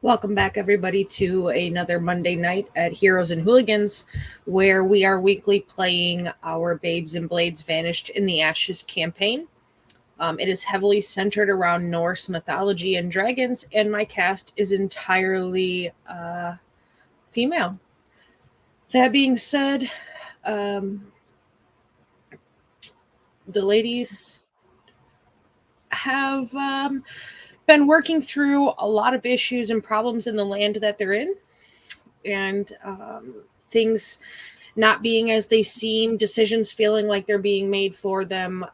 Welcome back, everybody, to another Monday night at Heroes and Hooligans, where we are weekly playing our Babes and Blades Vanished in the Ashes campaign. It is heavily centered around Norse mythology and dragons, and my cast is entirely female. That being said, the ladies have been working through a lot of issues and problems in the land that they're in, and things not being as they seem, decisions feeling like they're being made for them,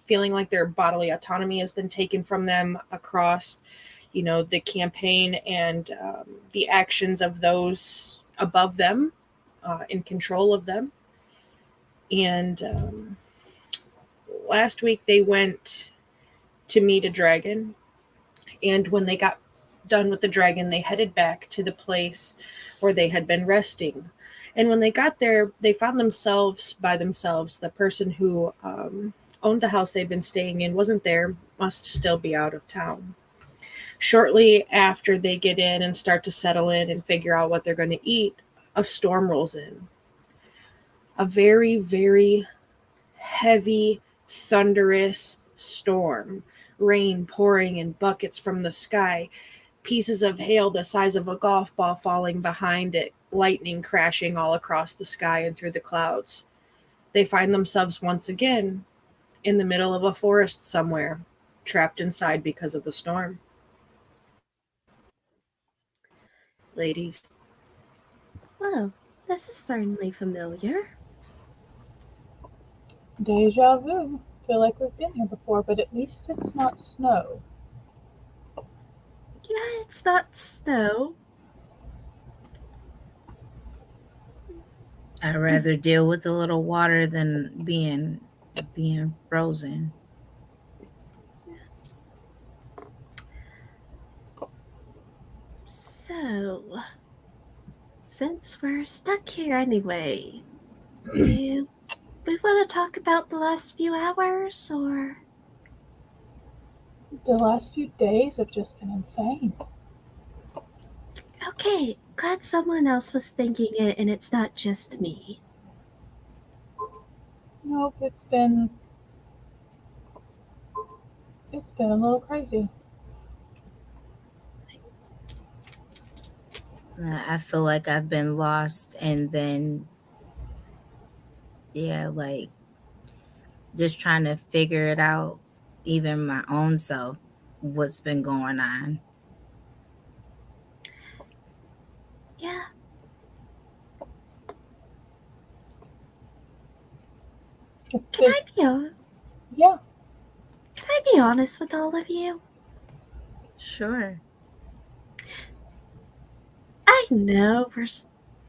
feeling like their bodily autonomy has been taken from them across, the campaign and the actions of those above them, in control of them. And last week they went to meet a dragon, and when they got done with the dragon, they headed back to the place where they had been resting. And when they got there, they found themselves by themselves. The person who owned the house they'd been staying in wasn't there, must still be out of town. Shortly after they get in and start to settle in and figure out what they're going to eat, a storm rolls in. A very, very heavy, thunderous storm. Rain pouring in buckets from the sky, pieces of hail the size of a golf ball falling behind it, lightning crashing all across the sky and through the clouds. They find themselves once again in the middle of a forest somewhere, trapped inside because of a storm. Ladies. Well, this is certainly familiar. Deja vu. Feel like we've been here before, but at least it's not snow. Yeah, it's not snow. I'd rather deal with a little water than being frozen. So, since we're stuck here anyway, do we want to talk about the last few hours, or? The last few days have just been insane. Okay, glad someone else was thinking it and it's not just me. Nope, it's been a little crazy. I feel like I've been lost, and then like just trying to figure it out, even my own self, what's been going on. Yeah. Can I be honest with all of you? Sure. I know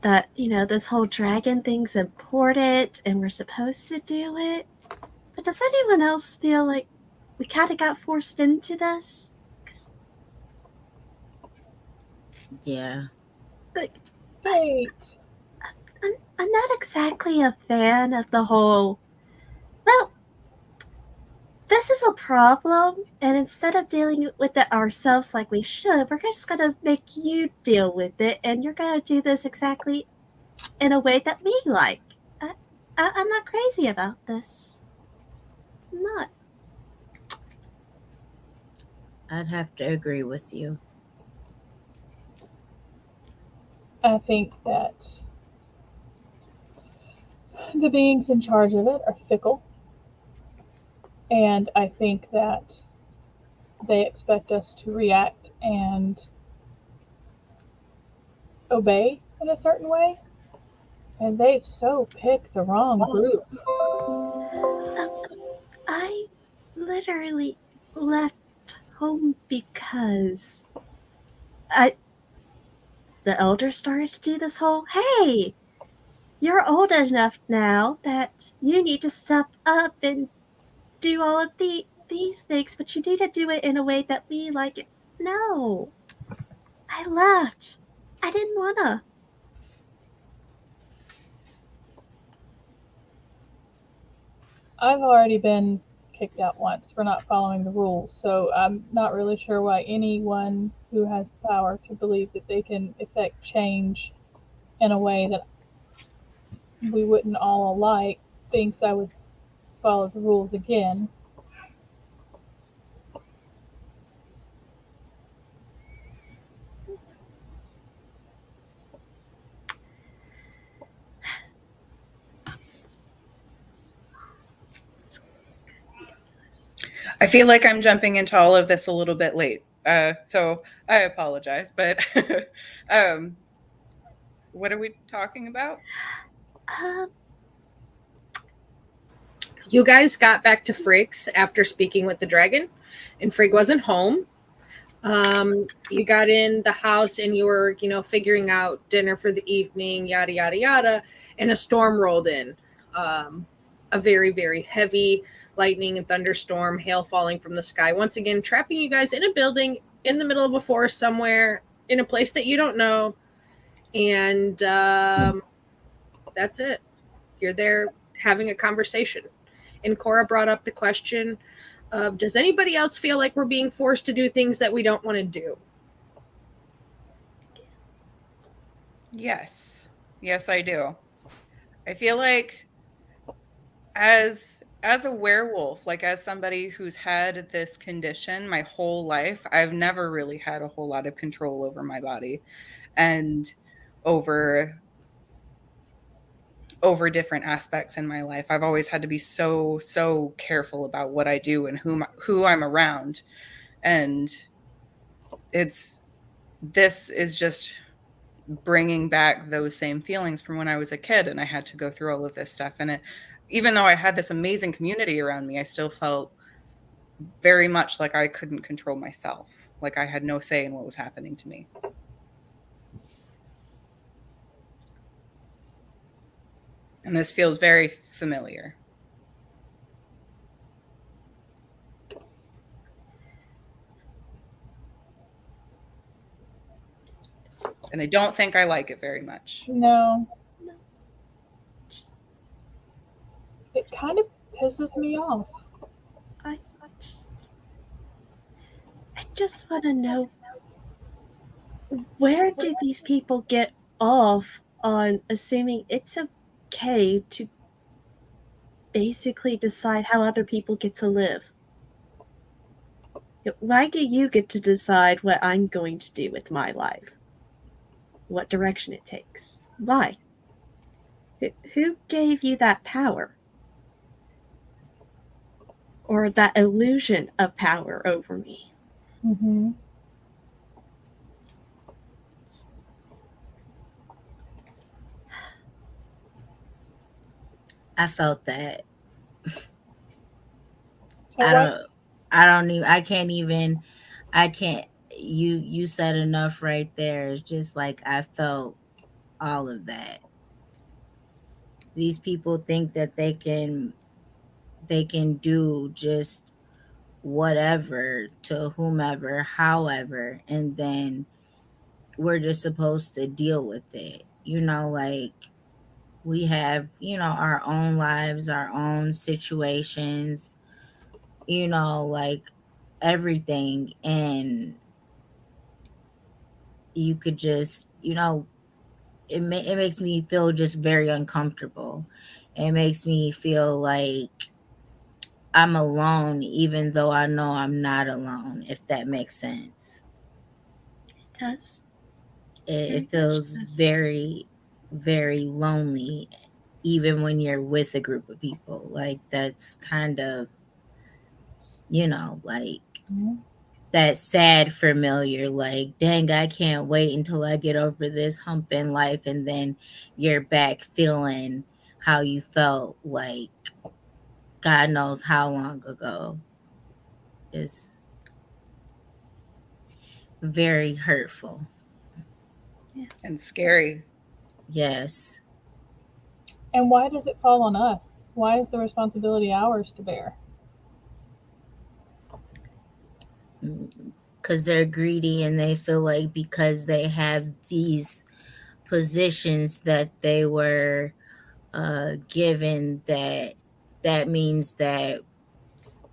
that this whole dragon thing's important and we're supposed to do it, but does anyone else feel like we kind of got forced into this? Yeah. Wait. I'm not exactly a fan of the whole, well, this is a problem, and instead of dealing with it ourselves like we should, we're just going to make you deal with it, and you're going to do this exactly in a way that we like. I'm not crazy about this. I'm not. I'd have to agree with you. I think that the beings in charge of it are fickle. And I think that they expect us to react and obey in a certain way. And they've so picked the wrong group. I literally left home because the elders started to do this whole, hey, you're old enough now that you need to step up and do all of these things, but you need to do it in a way that we like it. No. I left. I didn't wanna. I've already been kicked out once for not following the rules. So I'm not really sure why anyone who has the power to believe that they can effect change in a way that we wouldn't all like thinks I would follow the rules again. I feel like I'm jumping into all of this a little bit late. So I apologize, but what are we talking about? You guys got back to Frigg's after speaking with the dragon, and Frigg wasn't home. You got in the house and you were, figuring out dinner for the evening, yada, yada, yada, and a storm rolled in. A very, very heavy lightning and thunderstorm, hail falling from the sky, once again, trapping you guys in a building in the middle of a forest somewhere in a place that you don't know. And that's it. You're there having a conversation. And Cora brought up the question of, does anybody else feel like we're being forced to do things that we don't want to do? Yes, I do. I feel like as a werewolf, like as somebody who's had this condition my whole life, I've never really had a whole lot of control over my body and over different aspects in my life. I've always had to be so careful about what I do and who I'm around. And this is just bringing back those same feelings from when I was a kid and I had to go through all of this stuff. And even though I had this amazing community around me, I still felt very much like I couldn't control myself. Like I had no say in what was happening to me. And this feels very familiar. And I don't think I like it very much. No. It kind of pisses me off. I just want to know, where do these people get off on assuming it's okay to basically decide how other people get to live? Why do you get to decide what I'm going to do with my life? What direction it takes? Why? Who gave you that power? Or that illusion of power over me? Mm-hmm. I felt that. So You said enough right there. It's just like I felt all of that. These people think that they can do just whatever to whomever, however, and then we're just supposed to deal with it. Like we have, our own lives, our own situations, like everything. And you could just, it makes me feel just very uncomfortable. It makes me feel like I'm alone, even though I know I'm not alone, if that makes sense. It does. It feels very, very lonely, even when you're with a group of people. Like, that's kind of, like that sad familiar, like, dang, I can't wait until I get over this hump in life. And then you're back feeling how you felt like God knows how long ago. Is very hurtful. Yeah. And scary. Yes. And why does it fall on us? Why is the responsibility ours to bear? Because they're greedy and they feel like because they have these positions that they were given, that means that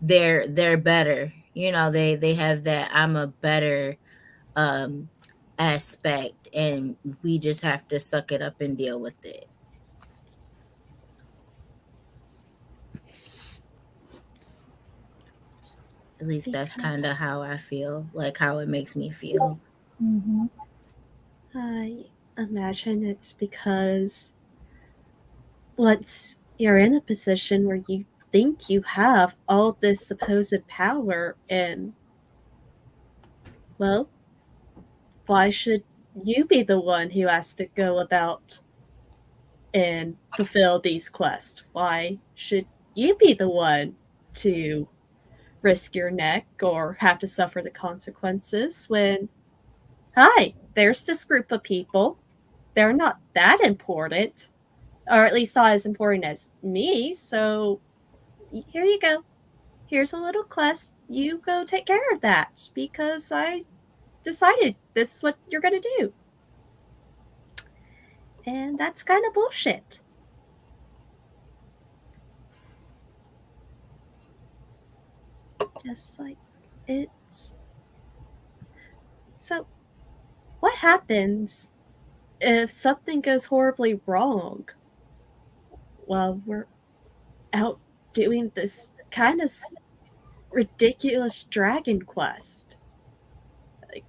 they're better. You know, they have that I'm a better um aspect, and we just have to suck it up and deal with it. At least that's Because kind of how I feel, like how it makes me feel. Mm-hmm. I imagine it's because once you're in a position where you think you have all this supposed power, and, well, why should you be the one who has to go about and fulfill these quests? Why should you be the one to risk your neck or have to suffer the consequences when, hi, there's this group of people. They're not that important, or at least not as important as me, so here you go. Here's a little quest. You go take care of that because I decided this is what you're going to do. And that's kind of bullshit. Just like it's. So, what happens if something goes horribly wrong while we're out doing this kind of ridiculous dragon quest? Like,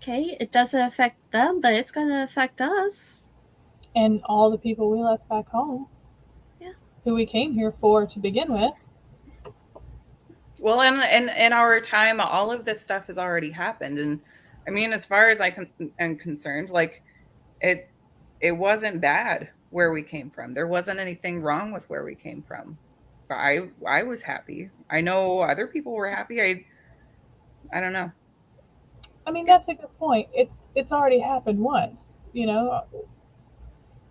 okay, it doesn't affect them, but it's going to affect us. And all the people we left back home. Yeah. Who we came here for to begin with. Well, in our time, all of this stuff has already happened, and I mean, as far as am concerned, like it wasn't bad where we came from. There wasn't anything wrong with where we came from. I was happy. I know other people were happy. I don't know. I mean, that's a good point. It's already happened once. You know,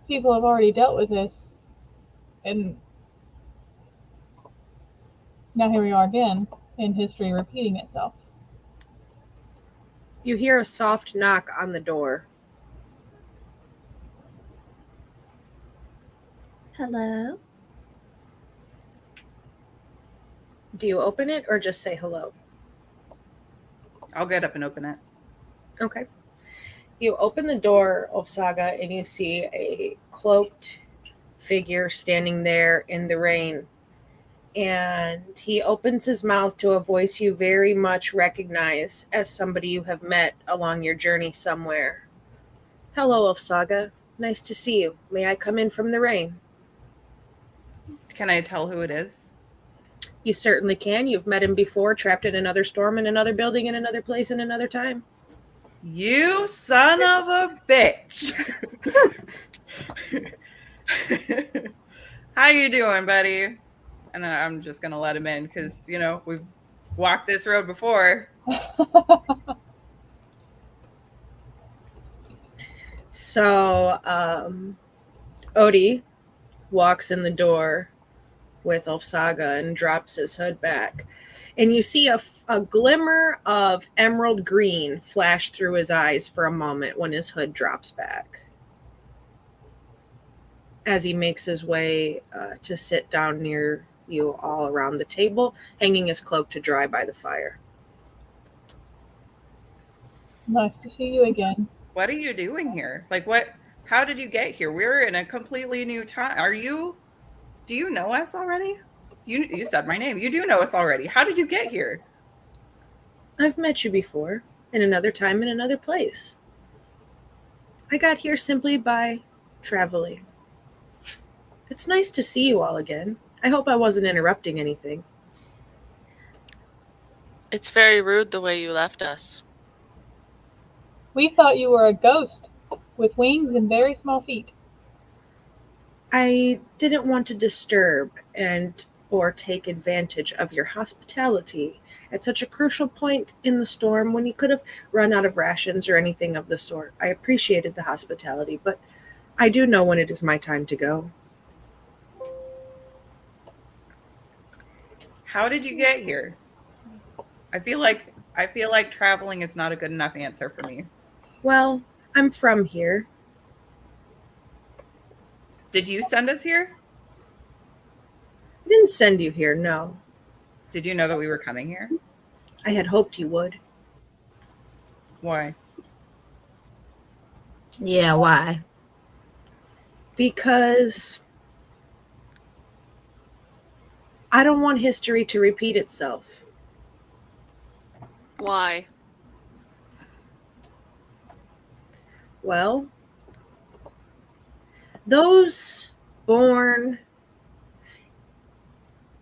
people have already dealt with this, and now here we are again in history repeating itself. You hear a soft knock on the door. Hello? Do you open it or just say hello? I'll get up and open it. Okay. You open the door of Saga and you see a cloaked figure standing there in the rain. And he opens his mouth to a voice you very much recognize as somebody you have met along your journey somewhere. Hello, Saga. Nice to see you. May I come in from the rain? Can I tell who it is? You certainly can. You've met him before, trapped in another storm, in another building, in another place, in another time. You son of a bitch. How you doing, buddy? And then I'm just going to let him in because, you know, we've walked this road before. So, Odie walks in the door with Ulfsaga and drops his hood back. And you see a glimmer of emerald green flash through his eyes for a moment when his hood drops back. As he makes his way to sit down near you all around the table, hanging his cloak to dry by the fire. Nice to see you again. What are you doing here? Like, how did you get here? We're in a completely new time. Do you know us already? You said my name. You do know us already. How did you get here? I've met you before, in another time, in another place. I got here simply by traveling. It's nice to see you all again. I hope I wasn't interrupting anything. It's very rude the way you left us. We thought you were a ghost with wings and very small feet. I didn't want to disturb or take advantage of your hospitality at such a crucial point in the storm when you could have run out of rations or anything of the sort. I appreciated the hospitality, but I do know when it is my time to go. How did you get here? I feel like traveling is not a good enough answer for me. Well, I'm from here. Did you send us here? It didn't send you here, no. Did you know that we were coming here? I had hoped you would. Why? Yeah, why? Because I don't want history to repeat itself. Why? Well, those born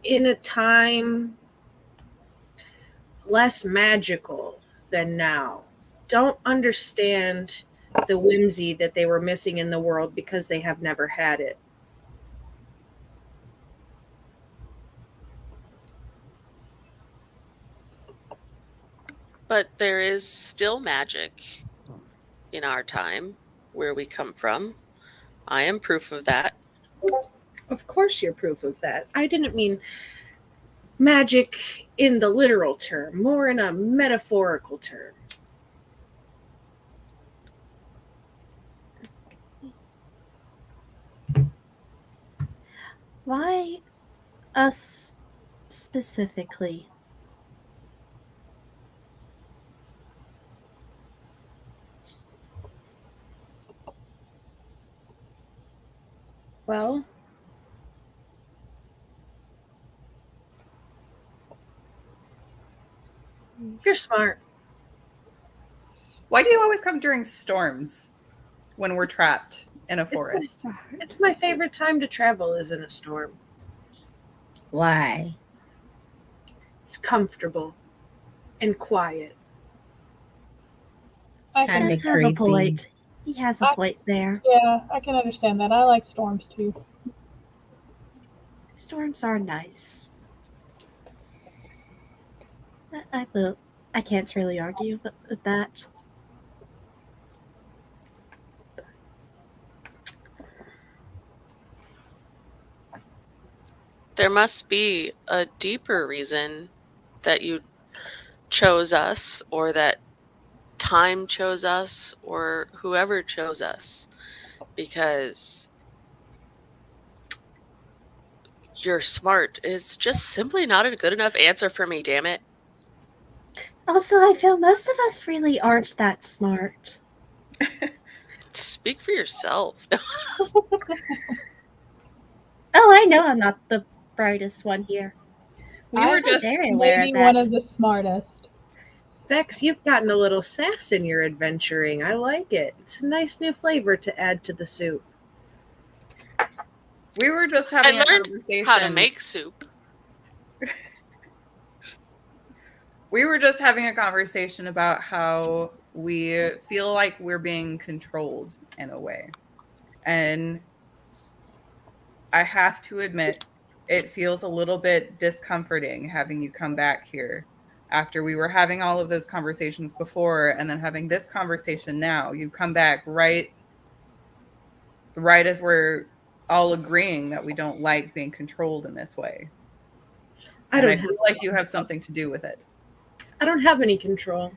in a time less magical than now don't understand the whimsy that they were missing in the world because they have never had it. But there is still magic in our time where we come from. I am proof of that. Of course, you're proof of that. I didn't mean magic in the literal term, more in a metaphorical term. Why us specifically? Well, you're smart. Why do you always come during storms when we're trapped in a forest? It's my favorite time to travel is in a storm. Why? It's comfortable and quiet. I Kinda can, Does have a creepy. point. He has a point there. yeah, I can understand that. I like storms too. Storms are nice. I can't really argue with that. There must be a deeper reason that you chose us, or that time chose us, or whoever chose us, because you're smart is just simply not a good enough answer for me, damn it. Also, I feel most of us really aren't that smart. Speak for yourself. Oh, I know I'm not the brightest one here. We were I'm just very aware maybe of one that. of the smartest. Vex, you've gotten a little sass in your adventuring. I like it. It's a nice new flavor to add to the soup. we were just I having a learned conversation. how to make soup. We were just having a conversation about how we feel like we're being controlled in a way. And I have to admit, it feels a little bit discomforting having you come back here after we were having all of those conversations before and then having this conversation now. You come back right as we're all agreeing that we don't like being controlled in this way. I And I don't have feel like you have something to do with it. I don't have any control.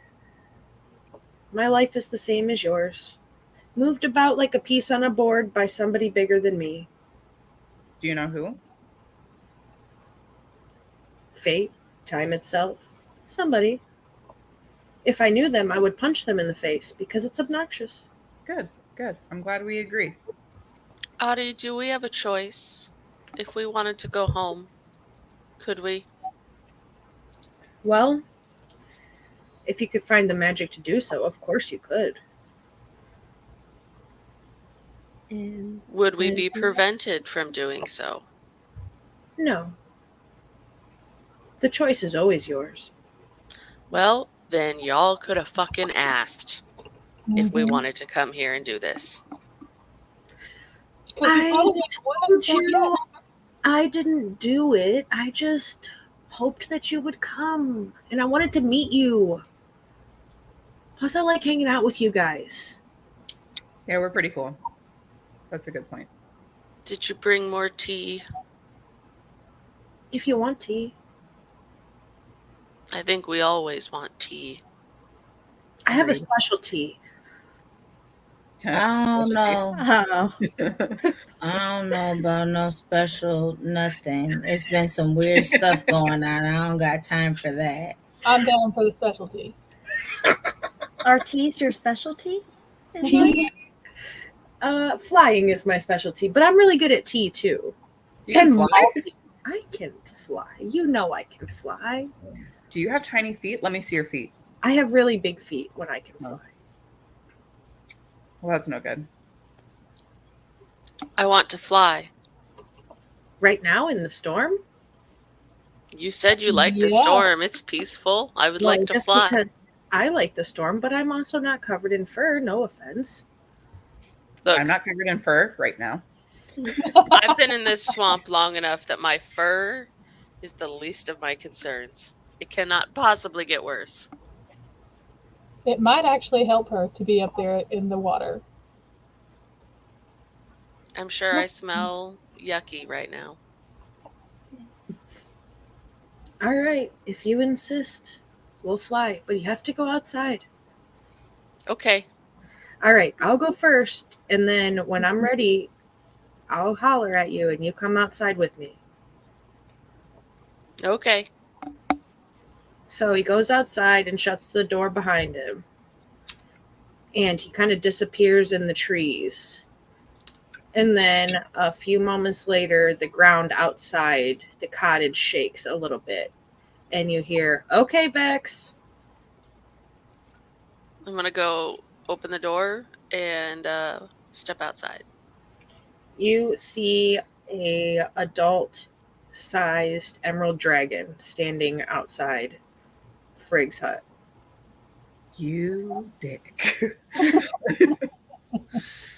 My life is the same as yours. Moved about like a piece on a board by somebody bigger than me. Do you know who? Fate, time itself, somebody. If I knew them, I would punch them in the face because it's obnoxious. Good, good. I'm glad we agree. Adi, do we have a choice? If we wanted to go home, could we? Well, if you could find the magic to do so, of course you could. And Would we be Yes, you- prevented from doing so? No. The choice is always yours. Well, then y'all could have fucking asked if we Mhm. wanted to come here and do this. 'Cause you I probably wouldn't told say you yes. I didn't do it. I just hoped that you would come. And I wanted to meet you. Plus, I like hanging out with you guys. Yeah, we're pretty cool. That's a good point. Did you bring more tea? If you want tea. I think we always want tea. I have a Agreed. specialty. I don't know. Oh. I don't know about no special nothing. It's been some weird stuff going on. I don't got time for that. I'm down for the specialty. Are teas your specialty? in life? Tea. Flying is my specialty, but I'm really good at tea too. You can And fly? I can fly. You know I can fly. Do you have tiny feet? Let me see your feet. I have really big feet when I can fly. Well, that's no good. I want to fly. Right now in the storm? You said you like the Yeah. storm. It's peaceful. I would Well, like to just fly. because I like the storm, but I'm also not covered in fur. No offense. Look, I'm not covered in fur right now. I've been in this swamp long enough that my fur is the least of my concerns. It cannot possibly get worse. It might actually help her to be up there in the water. I'm sure I smell yucky right now. All right, if you insist, we'll fly, but you have to go outside. Okay. All right, I'll go first, and then when I'm ready, I'll holler at you and you come outside with me. Okay. So he goes outside and shuts the door behind him. And he kind of disappears in the trees. And then a few moments later, the ground outside the cottage shakes a little bit. And you hear, "Okay, Vex." I'm going to go open the door and step outside. You see a adult-sized emerald dragon standing outside Frigg's hut. You dick.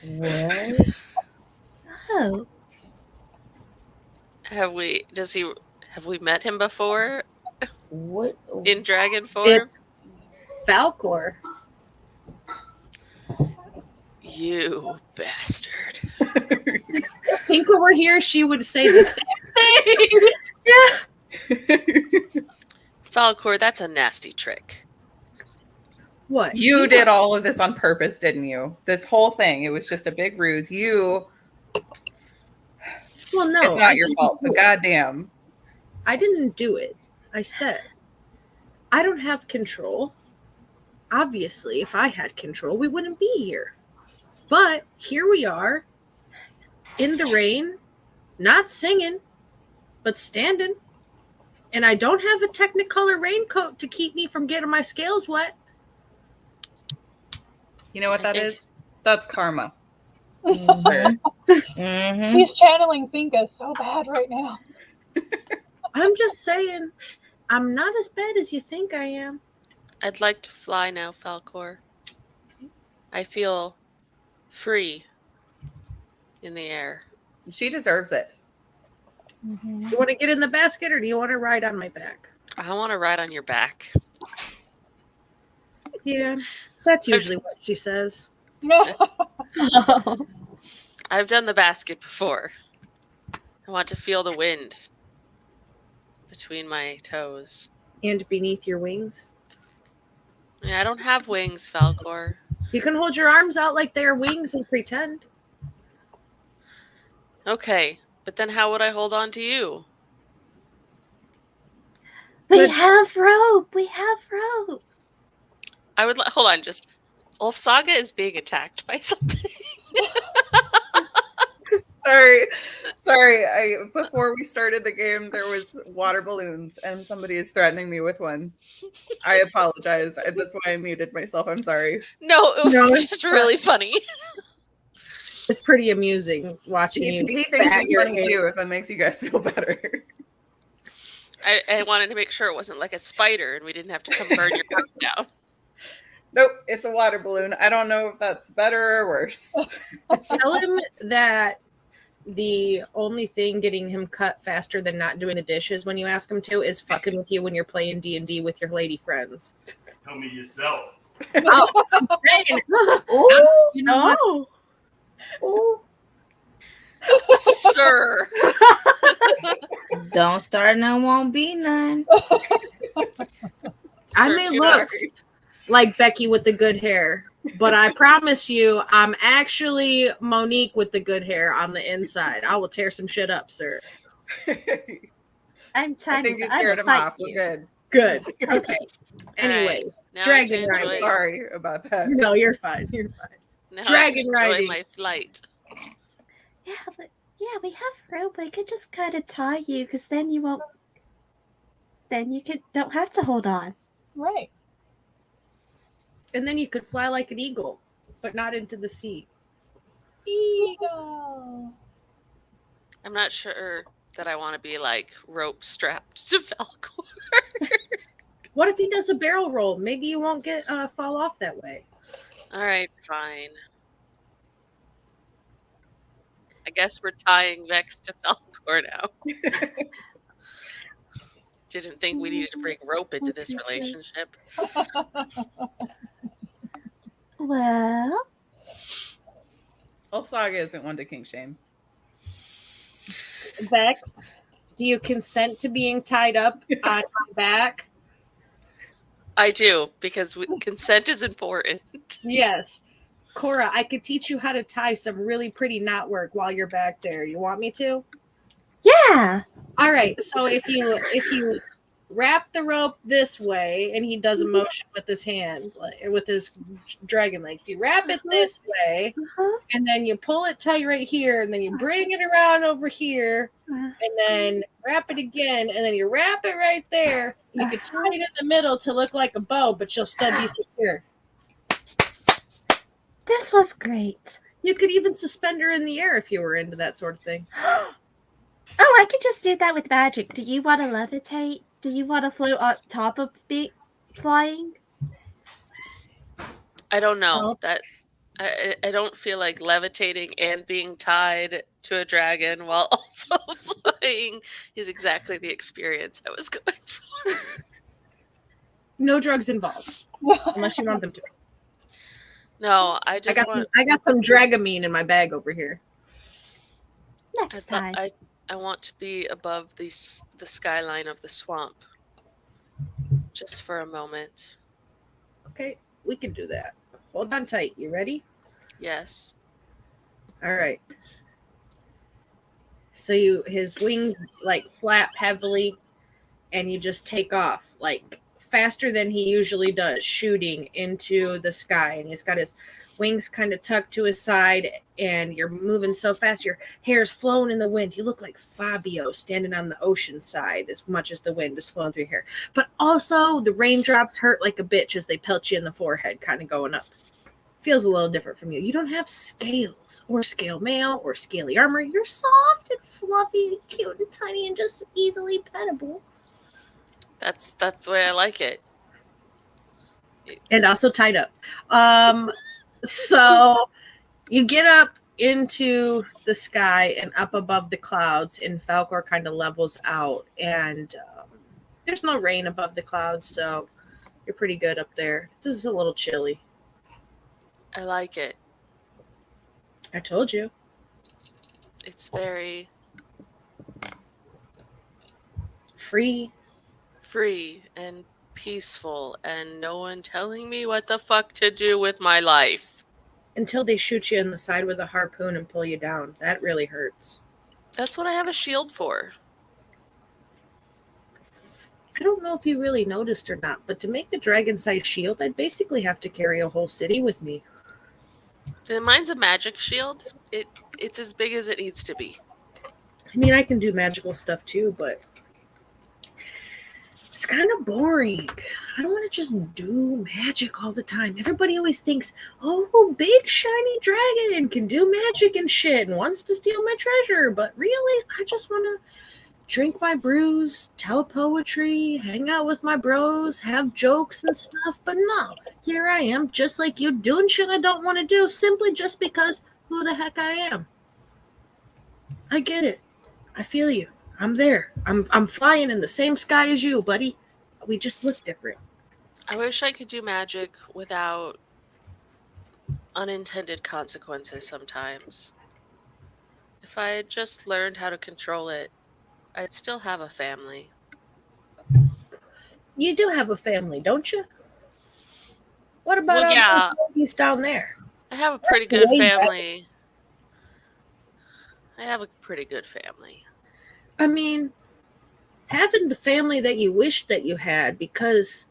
What? Oh. Have we met him before What? in dragon form? It's Falcor. You bastard. If Pinka were here, she would say the same thing. Falcor, that's a nasty trick. What? You did all of this on purpose, didn't you? This whole thing, it was just a big ruse. Well, no. It's not your fault, but goddamn. I didn't do it. I said, I don't have control. Obviously, if I had control, we wouldn't be here. But here we are, in the rain, not singing, but standing. And I don't have a Technicolor raincoat to keep me from getting my scales wet. You know what that is? That's karma. Mhm. Mhm. He's channeling Finka so bad right now. I'm just saying, I'm not as bad as you think I am. I'd like to fly now, Falcor. I feel free in the air. She deserves it. You want to get in the basket or do you want to ride on my back? I want to ride on your back. Yeah, that's usually what she says. I've done the basket before. I want to feel the wind between my toes. And beneath your wings. Yeah, I don't have wings, Falcor. You can hold your arms out like they're wings and pretend. Okay, but then how would I hold on to you? We Good. have rope. We have rope. I would hold on. Just Ulf Saga is being attacked by something. Sorry. Before we started the game, there was water balloons, and somebody is threatening me with one. I apologize. That's why I muted myself. I'm sorry. No, it was No, it's just really funny. It's pretty amusing watching you. He thinks bat it's your funny hands. too. If that makes you guys feel better. I wanted to make sure it wasn't like a spider and we didn't have to come burn your house down. Nope, it's a water balloon. I don't know if that's better or worse. Tell him that the only thing getting him cut faster than not doing the dishes when you ask him to is fucking with you when you're playing D&D with your lady friends. Tell me yourself. Oh, I'm saying. Ooh, You know what? Oh. ooh. Sir. Don't start none, won't be none. I Sir, may too look much. like Becky with the good hair, But I promise you, I'm actually Monique with the good hair on the inside. I will tear some shit up, sir. I'm I tiny, think you but I will scared him fight off. We're you. good. Good. Okay. All Anyways, right, now dragon I can I'm enjoy, riding. sorry about that. No, you're fine. You're fine. now Dragon I can enjoy riding. my flight. Yeah, but we have rope. I could just kind of tie you, because then you won't. Then you don't have to hold on. Right. And then you could fly like an eagle, but not into the sea. Eagle. I'm not sure that I want to be like rope strapped to Falcor. What if he does a barrel roll? Maybe you won't get fall off that way. All right, fine. I guess we're tying Vex to Falcor now. Didn't think we needed to bring rope into this relationship. Well, Wolf Saga isn't one to kink shame. Vex, do you consent to being tied up on my back? I do, because consent is important. Yes. Cora, I could teach you how to tie some really pretty knot work while you're back there. You want me to? yeah. All right. So if you wrap the rope this way, and he does a motion with his hand, like with his dragon leg. If you wrap it this way, Uh-huh. and then you pull it tight right here, and then you bring it around over here, and then wrap it again, and then you wrap it right there. You could tie it in the middle to look like a bow, but you'll still be secure. This was great. You could even suspend her in the air if you were into that sort of thing. Oh, I could just do that with magic. Do you want to levitate? Do you want to float on top of me flying? I don't know. So- That I don't feel like levitating and being tied to a dragon while also flying is exactly the experience I was going for. No drugs involved, unless you want them to. No, I just I got some Dragamine in my bag over here. Next time. I want to be above the skyline of the swamp, just for a moment. Okay, we can do that. Hold on tight. You ready? Yes. All right. So his wings like flap heavily, and you just take off like faster than he usually does, shooting into the sky. And he's got his wings kind of tucked to his side, and you're moving so fast, your hair's flowing in the wind. You look like Fabio standing on the ocean side as much as the wind is flowing through your hair. But also the raindrops hurt like a bitch as they pelt you in the forehead, kind of going up. Feels a little different from you. You don't have scales or scale mail or scaly armor. You're soft and fluffy and cute and tiny and just easily pettable. That's the way I like it. And also tied up. So you get up into the sky and up above the clouds, and Falcor kind of levels out, and there's no rain above the clouds, so you're pretty good up there. This is a little chilly. I like it. I told you. It's very Free. and peaceful, and no one telling me what the fuck to do with my life. Until they shoot you in the side with a harpoon and pull you down. That really hurts. That's what I have a shield for. I don't know if you really noticed or not, but to make a dragon-sized shield, I'd basically have to carry a whole city with me. And mine's a magic shield. It's as big as it needs to be. I mean, I can do magical stuff too, but it's kind of boring. I don't want to just do magic all the time. Everybody always thinks, oh, big shiny dragon can do magic and shit and wants to steal my treasure. But really, I just want to drink my brews, tell poetry, hang out with my bros, have jokes and stuff. But no, here I am, just like you, doing shit I don't want to do simply just because who the heck I am. I get it. I feel you. I'm there. I'm flying in the same sky as you, buddy. We just look different. I wish I could do magic without unintended consequences sometimes. If I had just learned how to control it, I'd still have a family. You do have a family, don't you? What about Well, yeah, those down there? I have a pretty That's good way better. family. I have a pretty good family. I mean, having the family that you wish that you had because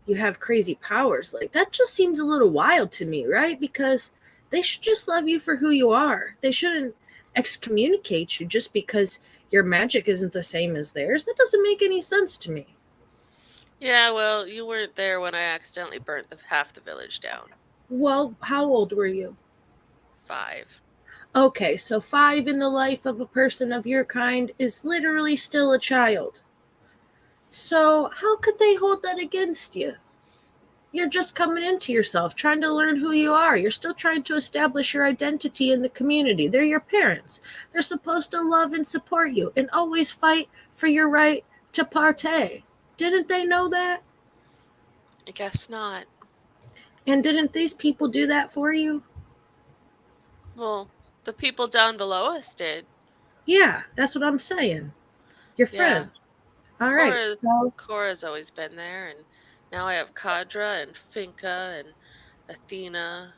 you have crazy powers, like that just seems a little wild to me, right? Because they should just love you for who you are. They shouldn't excommunicate you just because your magic isn't the same as theirs. That doesn't make any sense to me. Yeah, well, you weren't there when I accidentally burnt half the village down. Well, how old were you? 5. Okay, so 5 in the life of a person of your kind is literally still a child. So how could they hold that against you? You're just coming into yourself, trying to learn who you are. You're still trying to establish your identity in the community. They're your parents. They're supposed to love and support you and always fight for your right to partay. Didn't they know that? I guess not. And didn't these people do that for you? Well, the people down below us did. Yeah, that's what I'm saying. Your friend. All right. So Cora's always been there, and now I have Kadra and Finka and Athena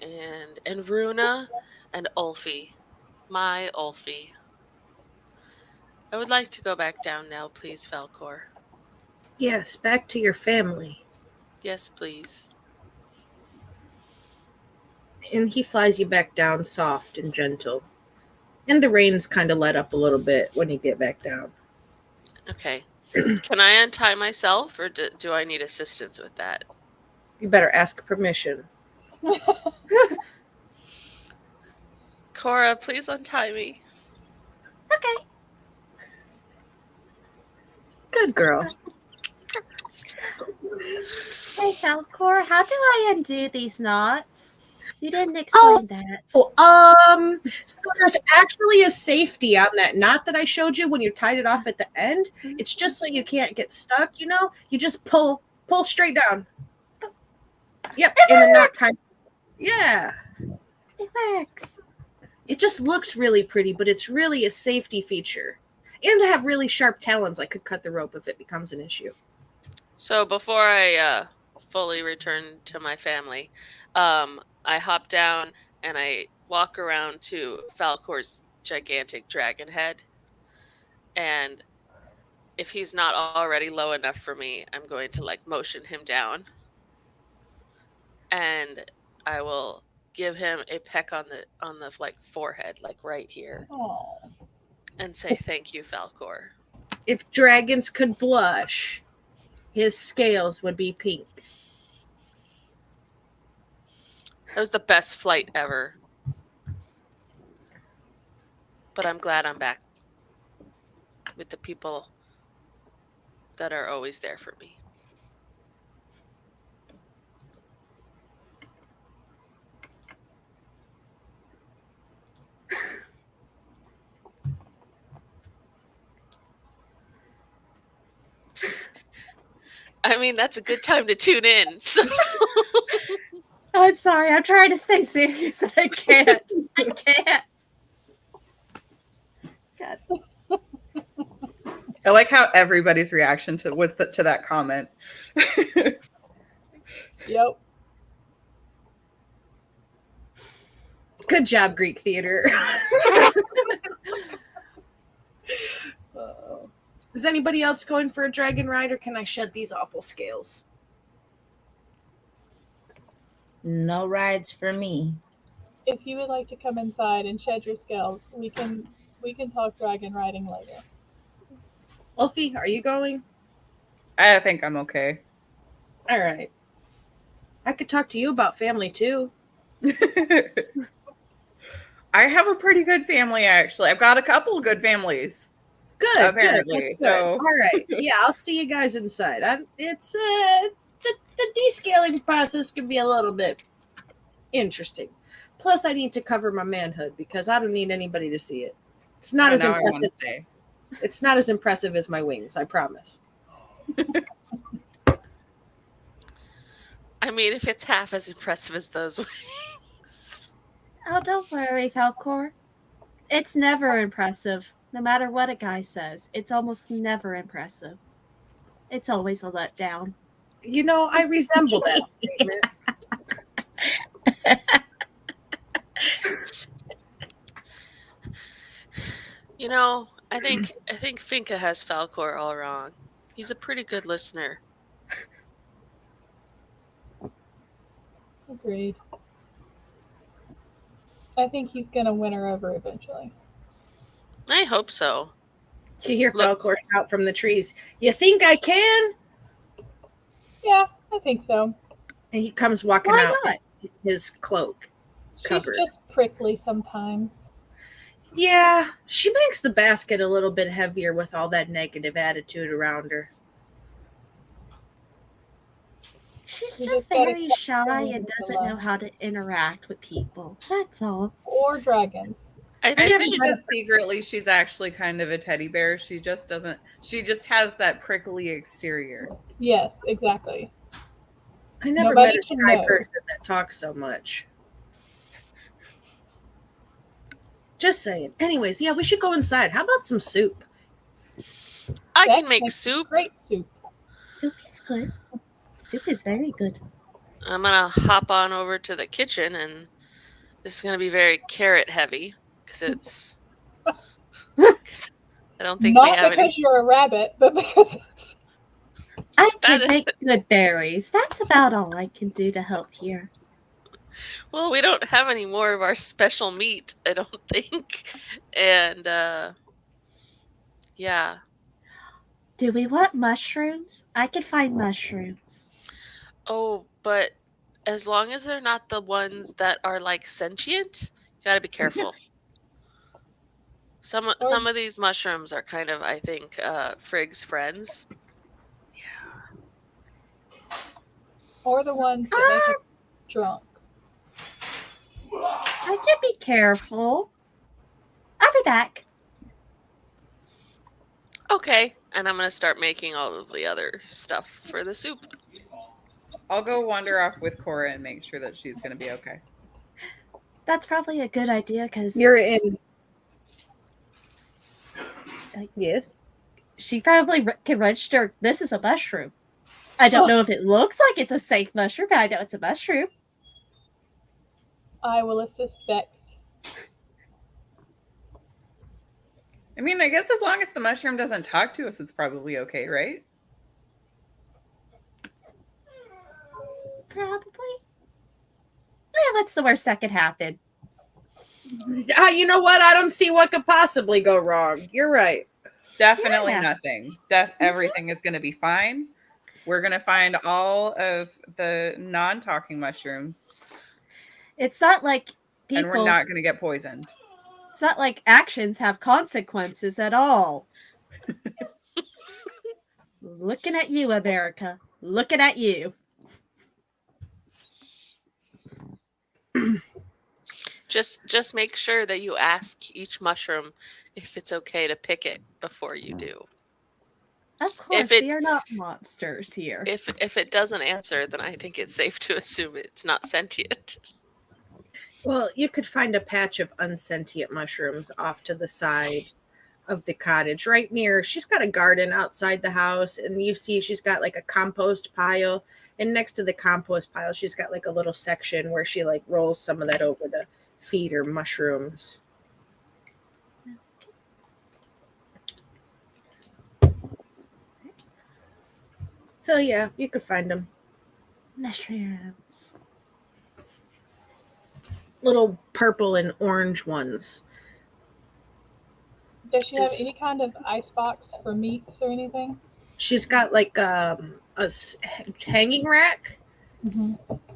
and Runa and Ulfi. My Ulfi. I would like to go back down now, please, Falcor. yes, back to your family. Yes, please. And he flies you back down soft and gentle. And the rain's kind of let up a little bit when you get back down. Okay. Can I untie myself, or do I need assistance with that? You better ask permission. Cora, please untie me. Okay. Good girl. Hey, Falcor, how do I undo these knots? You didn't explain that. So there's actually a safety on that knot that I showed you when you tied it off at the end. It's just so you can't get stuck, you know? You just pull straight down. Yep, and the knot tied. Yeah. It works. It just looks really pretty, but it's really a safety feature. And to have really sharp talons, I could cut the rope if it becomes an issue. So before I fully return to my family, I hop down and I walk around to Falcor's gigantic dragon head. And if he's not already low enough for me, I'm going to like motion him down. And I will give him a peck on the like forehead, like right here, Oh. and say thank you, Falcor. If dragons could blush, his scales would be pink. That was the best flight ever. But I'm glad I'm back with the people that are always there for me. I mean, that's a good time to tune in. So I'm sorry. I'm trying to stay serious, and I can't. I can't. God. I like how everybody's reaction to that comment. Yep. Good job, Greek theater. Is anybody else going for a dragon ride, or can I shed these awful scales? No rides for me. If you would like to come inside and shed your scales, we can talk dragon riding later. Ulfi, are you going? I think I'm okay. All right. I could talk to you about family too. I have a pretty good family, actually. I've got a couple good families. Good. Apparently, Good. so all right. Yeah, I'll see you guys inside. It's the descaling process can be a little bit interesting. Plus, I need to cover my manhood because I don't need anybody to see it. It's not as impressive. It's not as impressive as my wings, I promise. I mean, if it's half as impressive as those wings. Oh, don't worry, Falcor. It's never impressive. No matter what a guy says, it's almost never impressive. It's always a letdown. I resemble that statement. I think Finca has Falcor all wrong. He's a pretty good listener. Agreed. I think he's gonna win her over eventually. I hope so. You hear Look- Falcor shout from the trees, "You think I can?" Yeah, I think so. And he comes walking Why out not? in his cloak. She's Covered. just prickly sometimes. Yeah, she makes the basket a little bit heavier with all that negative attitude around her. She's You just just gotta very keep shy her and leave doesn't alone. know how to interact with people. That's all. Or dragons. I I think never she bet secretly she's actually kind of a teddy bear. She just doesn't. She just has that prickly exterior. Yes, exactly. I never Nobody met a can shy know. person that talks so much. Just saying. Anyways, yeah, we should go inside. How about some soup? I can Vex make makes soup. Great soup. Soup is good. Soup is very good. I'm gonna hop on over to the kitchen, and this is gonna be very carrot heavy because it's. 'cause I don't think we Not have because any. you're a rabbit, but because it's I can That- make good berries. That's about all I can do to help here. Well, we don't have any more of our special meat, I don't think. And yeah. Do we want mushrooms? I can find mushrooms. Oh, but as long as they're not the ones that are like sentient, you gotta be careful. Some of these mushrooms are kind of, I think, Frigg's friends. or the ones that make us drunk. I can be careful. I'll be back. Okay, and I'm gonna start making all of the other stuff for the soup. I'll go wander off with Cora and make sure that she's going to be okay. That's probably a good idea because You're in. Yes. she probably can register this is a mushroom. I don't know if it looks like it's a safe mushroom, but I know it's a mushroom. I will assist Vex. I mean, I guess as long as the mushroom doesn't talk to us, it's probably okay, right? Probably. Yeah, what's the worst that could happen? You know what? I don't see what could possibly go wrong. You're right. Definitely Yeah. nothing. Everything is going to be fine. We're going to find all of the non-talking mushrooms, It's not like and we're people. not going to get poisoned. It's not like actions have consequences at all. Looking at you, America. Looking at you. Just make sure that you ask each mushroom if it's okay to pick it before you do. Of course, it- we are not monsters here. If it doesn't answer, then I think it's safe to assume it's not sentient. Well, you could find a patch of unsentient mushrooms off to the side of the cottage, right near. She's got a garden outside the house, and you see she's got like a compost pile. And next to the compost pile, she's got like a little section where she like rolls some of that over to feed her mushrooms. So yeah, you could find them. Mushrooms. Little purple and orange ones. Does she have Is- any kind of icebox for meats or anything? She's got like hanging rack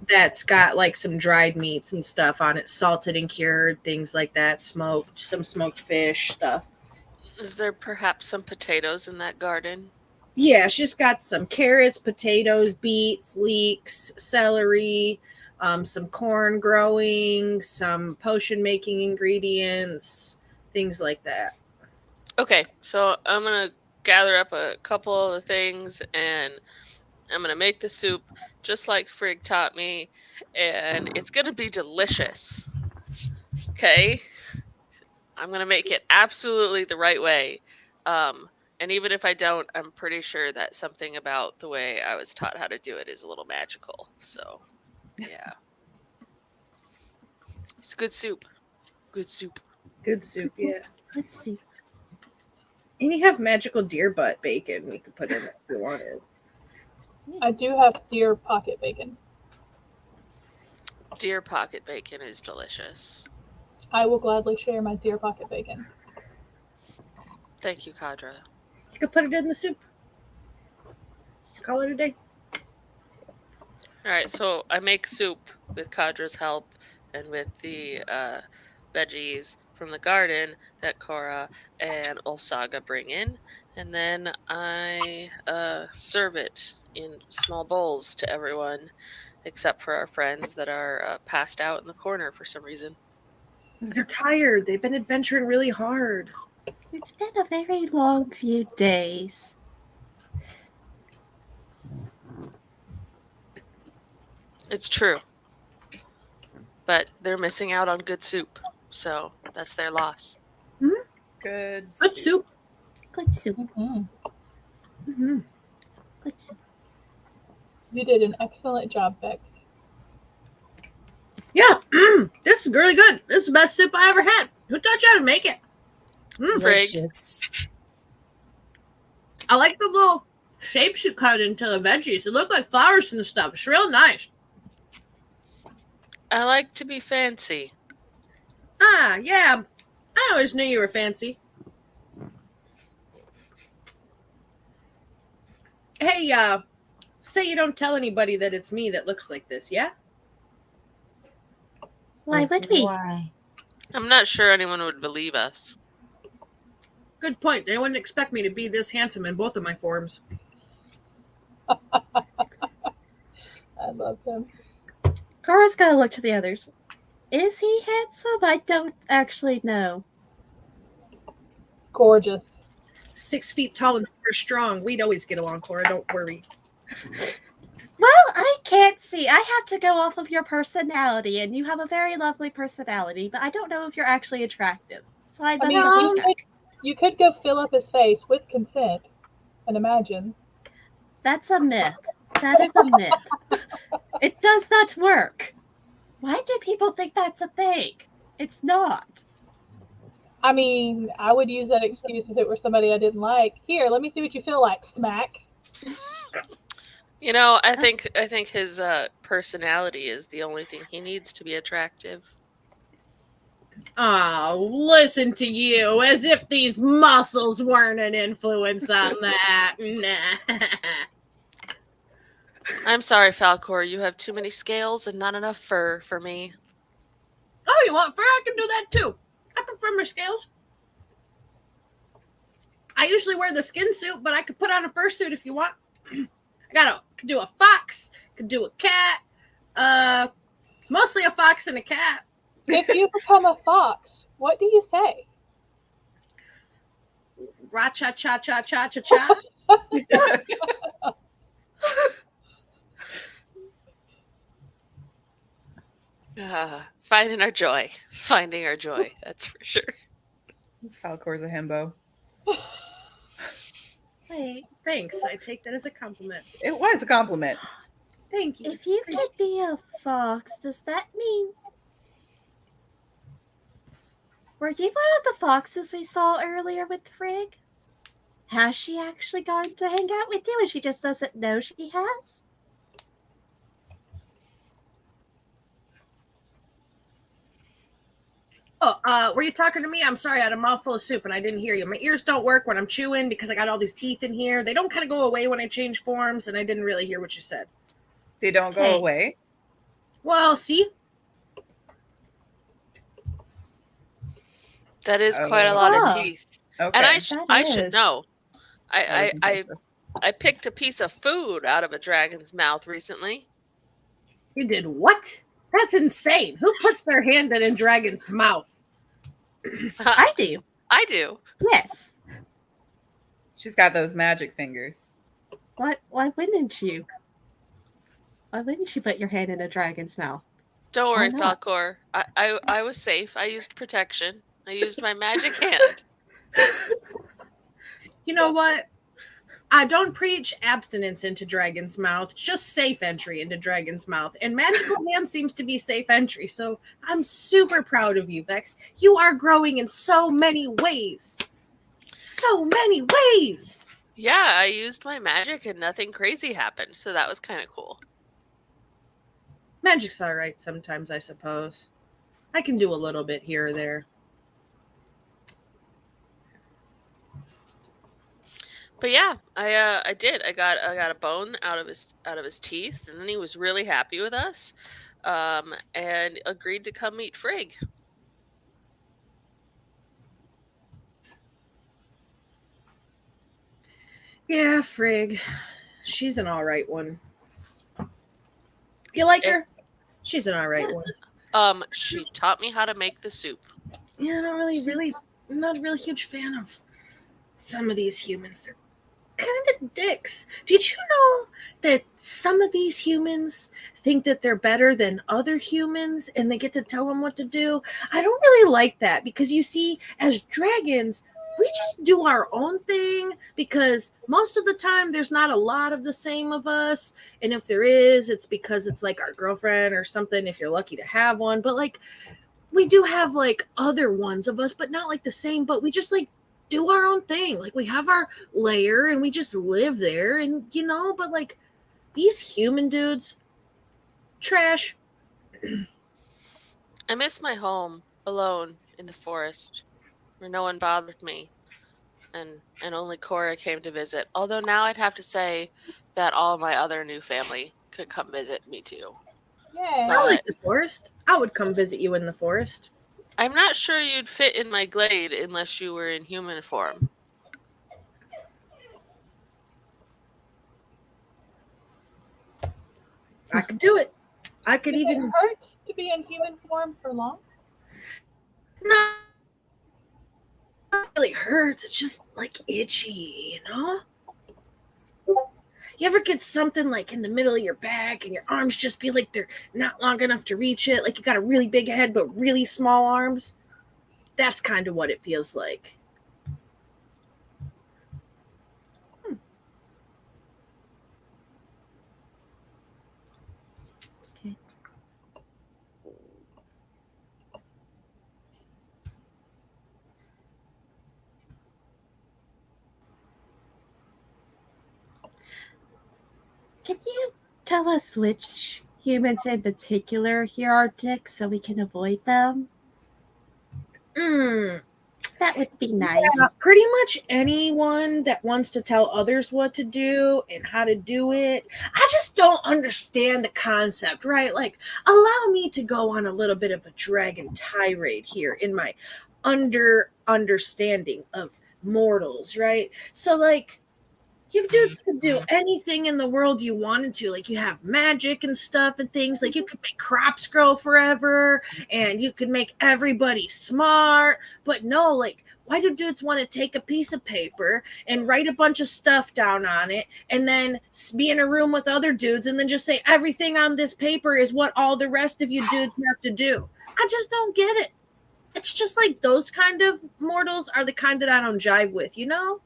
that's got like some dried meats and stuff on it, salted and cured, things like that, smoked, some smoked fish stuff. Is there perhaps some potatoes in that garden? Yeah, she's got some carrots, potatoes, beets, leeks, celery, some corn growing, some potion making ingredients, things like that. Okay, so I'm gonna gather up a couple of the things, and I'm gonna make the soup just like Frigg taught me, and it's gonna be delicious. Okay, I'm gonna make it absolutely the right way. And even if I don't, I'm pretty sure that something about the way I was taught how to do it is a little magical. So, yeah. It's good soup. Good soup. Good soup, yeah. Let's see. And you have magical deer butt bacon we could put in if you wanted. I do have deer pocket bacon. Deer pocket bacon is delicious. I will gladly share my deer pocket bacon. Thank you, Kadra. You could put it in the soup. Call it a day. All right, so I make soup with Kadra's help and with the veggies from the garden that Cora and Olsaga bring in, and then I serve it in small bowls to everyone, except for our friends that are passed out in the corner for some reason. They're tired. They've been adventuring really hard. It's been a very long few days. It's true. But they're missing out on good soup, so that's their loss. Good Good soup. soup. Good soup. Mm-hmm. Mm-hmm. Good soup. You did an excellent job, Bex. Yeah, this is really good. This is the best soup I ever had. Who taught you how to make it? Frig. Delicious. I like the little shapes you cut into the veggies. They look like flowers and stuff. It's real nice. I like to be fancy. Ah, yeah. I always knew you were fancy. Hey, say you don't tell anybody that it's me that looks like this, yeah? Why would we? Why? I'm not sure anyone would believe us. Good point. They wouldn't expect me to be this handsome in both of my forms. I love him. Cora's gonna look to the others. Is he handsome? I don't actually know. Gorgeous. 6 feet tall and super strong. We'd always get along, Cora. Don't worry. Well, I can't see. I have to go off of your personality, and you have a very lovely personality, but I don't know if you're actually attractive. So I I must mean, double check. you could go fill up his face with consent and imagine. That's a myth. That is a myth. It does not work. Why do people think that's a thing? It's not. I mean, I would use that excuse if it were somebody I didn't like. Here, let me see what you feel like, smack. You know, I think his personality is the only thing he needs to be attractive. Oh, listen to you, as if these muscles weren't an influence on that. Nah. I'm sorry, Falcor, you have too many scales and not enough fur for me. Oh, you want fur? I can do that too. I prefer my scales. I usually wear the skin suit, but I could put on a fursuit if you want. Could do a fox, could do a cat, mostly a fox and a cat. If you become a fox, what do you say? Ra cha cha cha cha cha cha. Finding our joy. Finding our joy, that's for sure. Falcor's a himbo. Wait, Thanks. I take that as a compliment. It was a compliment. Thank you. if you could be a fox, does that mean... Were you one of the foxes we saw earlier with Frigg? Has she actually gone to hang out with you and she just doesn't know she has? Oh, were you talking to me? I'm sorry, I had a mouthful of soup and I didn't hear you. My ears don't work when I'm chewing because I got all these teeth in here. They don't kind of go away when I change forms, and I didn't really hear what you said. They don't go Hey. away. Well, see? That is quite a lot Oh. of teeth. Okay. And I That should is. know. That was I impressive. I picked a piece of food out of a dragon's mouth recently. You did what? That's insane. Who puts their hand in a dragon's mouth? I do. I do. Yes. She's got those magic fingers. Why wouldn't you? Why wouldn't you put your hand in a dragon's mouth? Don't Why worry, not? Falcor. I was safe. I used protection. I used my magic hand. You know what? I don't preach abstinence into Dragon's Mouth, just safe entry into Dragon's Mouth. And Magical Hand seems to be safe entry. So I'm super proud of you, Vex. You are growing in so many ways. So many ways. Yeah, I used my magic and nothing crazy happened, so that was kind of cool. Magic's all right sometimes, I suppose. I can do a little bit here or there. But yeah, I did. I got a bone out of his teeth, and then he was really happy with us, and agreed to come meet Frigg. Yeah, Frigg. She's an all right one. You like her? She's an all right one. She taught me how to make the soup. Yeah, I'm not a really huge fan of some of these humans. They're kind of dicks. Did you know that some of these humans think that they're better than other humans and they get to tell them what to do? I don't really like that because you see, as dragons, we just do our own thing because most of the time there's not a lot of the same of us. And if there is, it's because it's like our girlfriend or something, if you're lucky to have one. But like, we do have like other ones of us, but not like the same, but we just like do our own thing. Like we have our lair and we just live there and but like these human dudes, trash. I miss my home alone in the forest where no one bothered me and only Cora came to visit. Although now I'd have to say that all my other new family could come visit me too. Yay. I like the forest. I would come visit you in the forest. I'm not sure you'd fit in my glade unless you were in human form. I could do it. I could Does even it hurt to be in human form for long? not really hurts. It's just like itchy, You ever get something like in the middle of your back and your arms just feel like they're not long enough to reach it? Like you got a really big head but really small arms? That's kind of what it feels like. Okay. Can you tell us which humans in particular here are dicks so we can avoid them? That would be nice. Yeah, pretty much anyone that wants to tell others what to do and how to do it. I just don't understand the concept, right? Like, allow me to go on a little bit of a dragon tirade here in my understanding of mortals, right? So, like, you dudes could do anything in the world you wanted to. Like, you have magic and stuff and things. Like, you could make crops grow forever and you could make everybody smart. But no, like, why do dudes want to take a piece of paper and write a bunch of stuff down on it and then be in a room with other dudes and then just say everything on this paper is what all the rest of you dudes have to do? I just don't get it. It's just like those kind of mortals are the kind that I don't jive with, That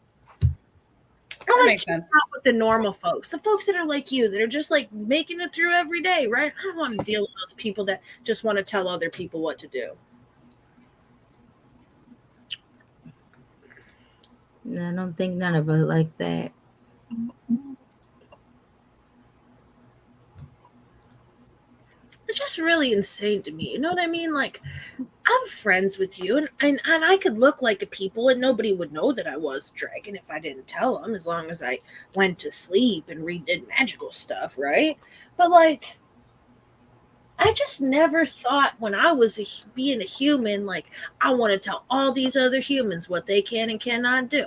makes sense. With the normal folks, the folks that are like you, that are just like making it through every day, right? I don't want to deal with those people that just want to tell other people what to do. No, I don't think none of us like that. It's just really insane to me. You know what I mean? Like, I'm friends with you, and I could look like a people, and nobody would know that I was a dragon if I didn't tell them, as long as I went to sleep and redid magical stuff, right? But like, I just never thought when I was being a human, like, I want to tell all these other humans what they can and cannot do.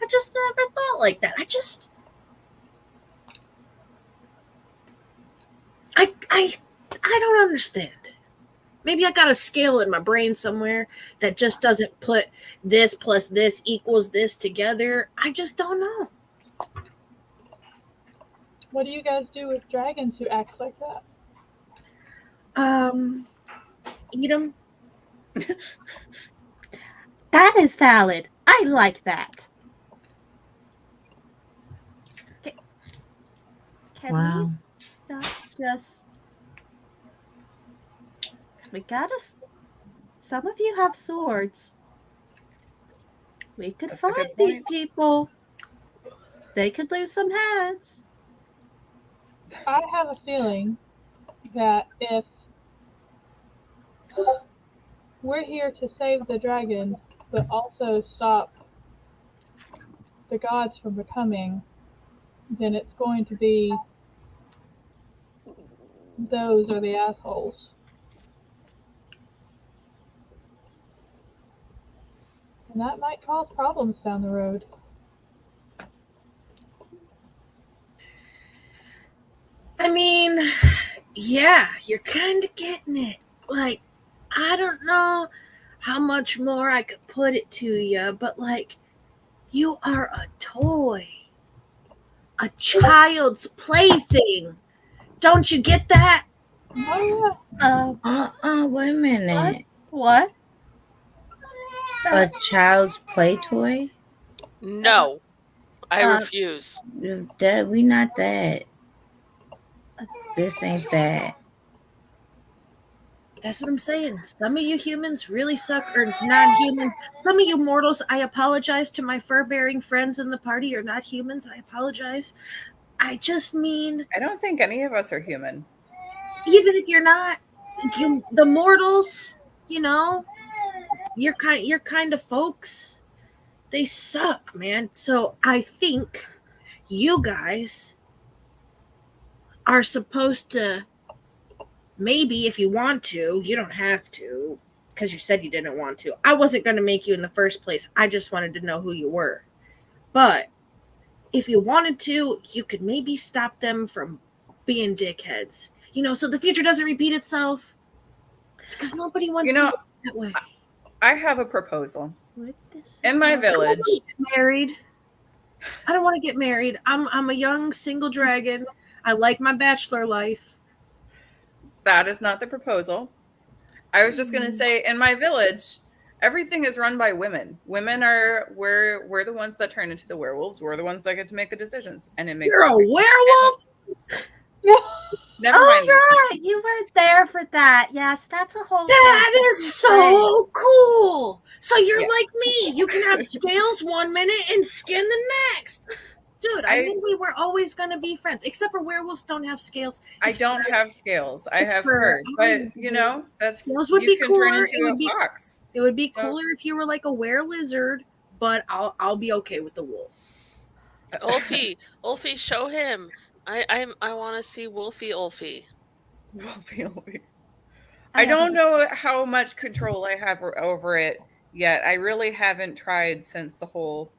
I just never thought like that. I don't understand. Maybe I got a scale in my brain somewhere that just doesn't put this plus this equals this together. I just don't know. What do you guys do with dragons who act like that? Eat them. That is valid. I like that. Can Wow. we not just. We gotta. Some of you have swords. We could That's a find good these point. people. They could lose some heads. I have a feeling that if we're here to save the dragons, but also stop the gods from becoming, then it's going to be those are the assholes. And that might cause problems down the road. I mean, yeah, you're kind of getting it. Like, I don't know how much more I could put it to you, but like, you are a toy, a child's plaything. Don't you get that? Oh yeah. Wait a minute. What? A child's play toy? No, I Uh, refuse. That we not that. This ain't that. That's what I'm saying. Some of you humans really suck, or non-humans. Some of you mortals, I apologize to my fur-bearing friends in the party. You're not humans. I apologize. I just mean, I don't think any of us are human. even if you're not, the mortals, you're kind of folks. They suck, man. So I think you guys are supposed to, maybe if you want to, you don't have to, because you said you didn't want to. I wasn't going to make you in the first place. I just wanted to know who you were. But if you wanted to, you could maybe stop them from being dickheads. So the future doesn't repeat itself. Because nobody wants to live that way. I have a proposal. With this In my village, Married. I don't want to get married. I'm a young single dragon. I like my bachelor life. that is not the proposal. I was just gonna say, in my village, everything is run by women. Women we're the ones that turn into the werewolves. We're the ones that get to make the decisions, and it makes. You're a werewolf? Never mind. Right, you were there for that. Yes, that's a whole. That is so cool. So you're Yes. like me. You can have scales one minute and skin the next. Dude, I knew we were always going to be friends. Except for werewolves don't have scales. I don't have scales. I It's have fur. fur. But that's scales would you be can cooler. turn into a fox. It would be So- cooler if you were like a were lizard, but I'll be okay with the wolf. Ulfie, show him. I want to see Wolfie. Wolfie. I don't know how much control I have over it yet. I really haven't tried since the whole,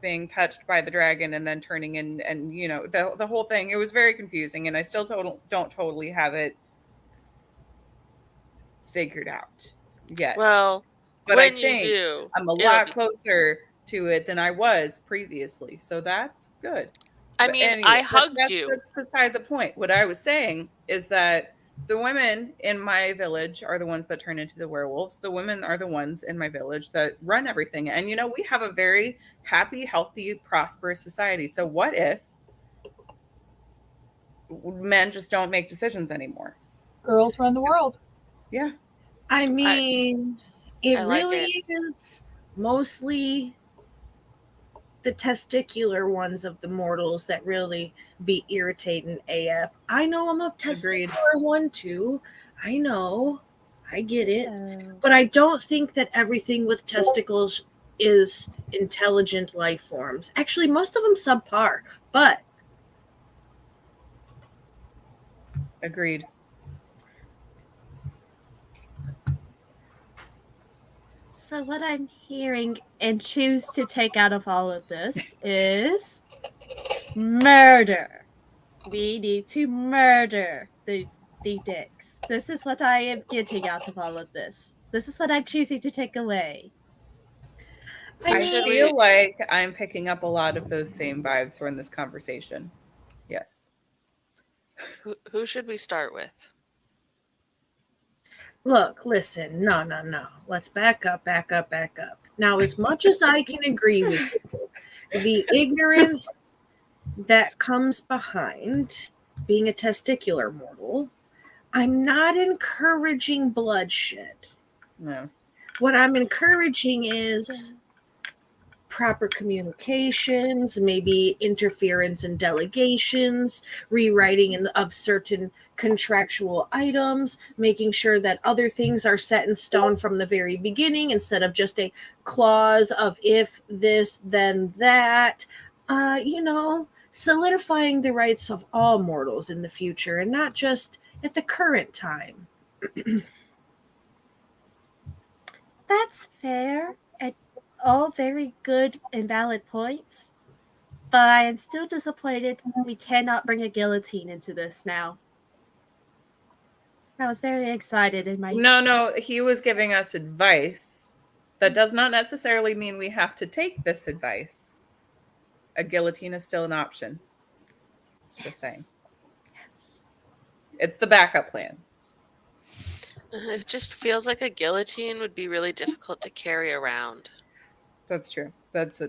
being touched by the dragon and then turning in, and the whole thing. It was very confusing, and I still don't totally have it figured out yet. Well, but when I you think do, I'm a lot closer to it than I was previously, so that's good. I But mean, anyway, I hugged you. That's beside the point. What I was saying is that the women in my village are the ones that turn into the werewolves. The women are the ones in my village that run everything. And, we have a very happy, healthy, prosperous society. So what if men just don't make decisions anymore? Girls run the world. Yeah. I mean, it like really it. is mostly the testicular ones of the mortals that really be irritating AF. I know I'm a testicular one too. I know. I get it. But I don't think that everything with testicles is intelligent life forms. Actually, most of them subpar. But agreed. So what I'm hearing and choose to take out of all of this is murder. We need to murder the dicks. This is what I am getting out of all of this. This is what I'm choosing to take away. I feel like I'm picking up a lot of those same vibes from this conversation. Yes. Who should we start with? Look, listen, no. Let's back up. Now, as much as I can agree with you, the ignorance that comes behind being a testicular mortal. I'm not encouraging bloodshed. No. What I'm encouraging is proper communications, maybe interference in delegations, rewriting of certain contractual items, making sure that other things are set in stone from the very beginning instead of just a clause of if this, then that. Solidifying the rights of all mortals in the future and not just at the current time. That's fair and all very good and valid points. But I am still disappointed we cannot bring a guillotine into this now. I was very excited in my No, he was giving us advice. That does not necessarily mean we have to take this advice. A guillotine is still an option. Just saying. Yes. It's the backup plan. It just feels like a guillotine would be really difficult to carry around. That's true. That's a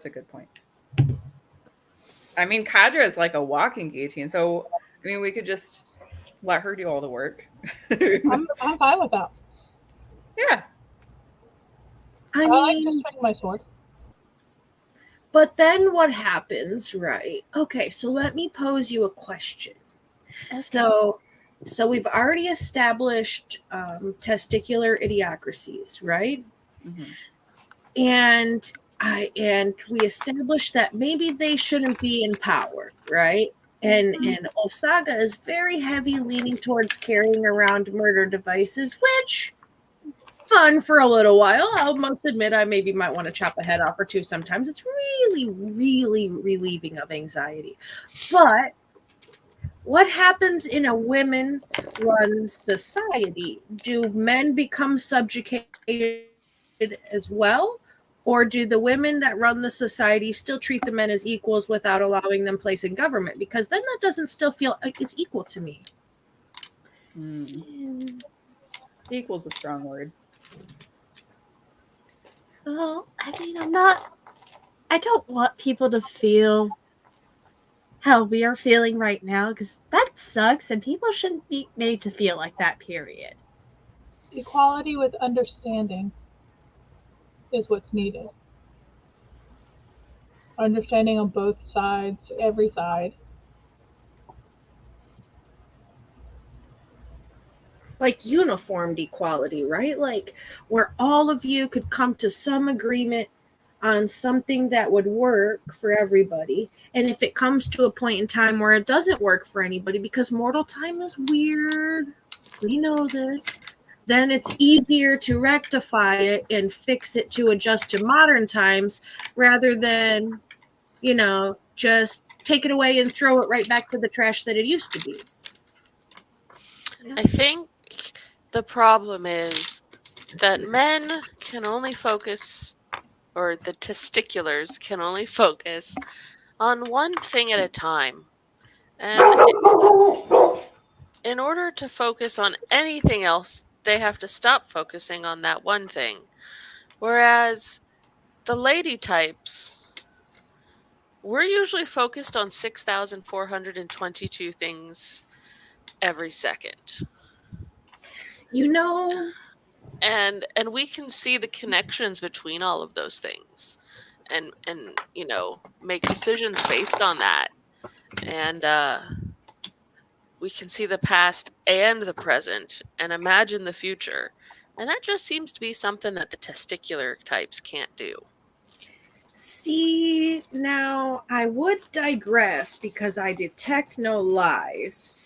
good point. I mean, Kadra is like a walking guillotine, so I mean, we could just let her do all the work. I'm fine with that. Yeah. I like mean, to swing my sword. but then what happens, right? Okay, so let me pose you a question. Okay. So we've already established testicular idiocracies, right? Mhm. And we established that maybe they shouldn't be in power, right? And Osaga is very heavy leaning towards carrying around murder devices, which fun for a little while. I must admit I maybe might want to chop a head off or two sometimes. It's really, really relieving of anxiety. But what happens in a women-run society? Do men become subjugated as well? Or do the women that run the society still treat the men as equals without allowing them place in government? Because then that doesn't still feel as equal to me. Equals a strong word. Well, I mean, I don't want people to feel how we are feeling right now because that sucks and people shouldn't be made to feel like that, period. Equality with understanding is what's needed. Understanding on both sides, every side. Like uniformed equality, right? Like where all of you could come to some agreement on something that would work for everybody. And if it comes to a point in time where it doesn't work for anybody because mortal time is weird, we know this, then it's easier to rectify it and fix it to adjust to modern times rather than, just take it away and throw it right back to the trash that it used to be. I think the problem is that men can only focus, or the testiculars can only focus on one thing at a time. And in order to focus on anything else, they have to stop focusing on that one thing. Whereas the lady types, we're usually focused on 6,422 things every second. And we can see the connections between all of those things and make decisions based on that. And we can see the past and the present and imagine the future. And that just seems to be something that the testicular types can't do. See, now I would digress because I detect no lies,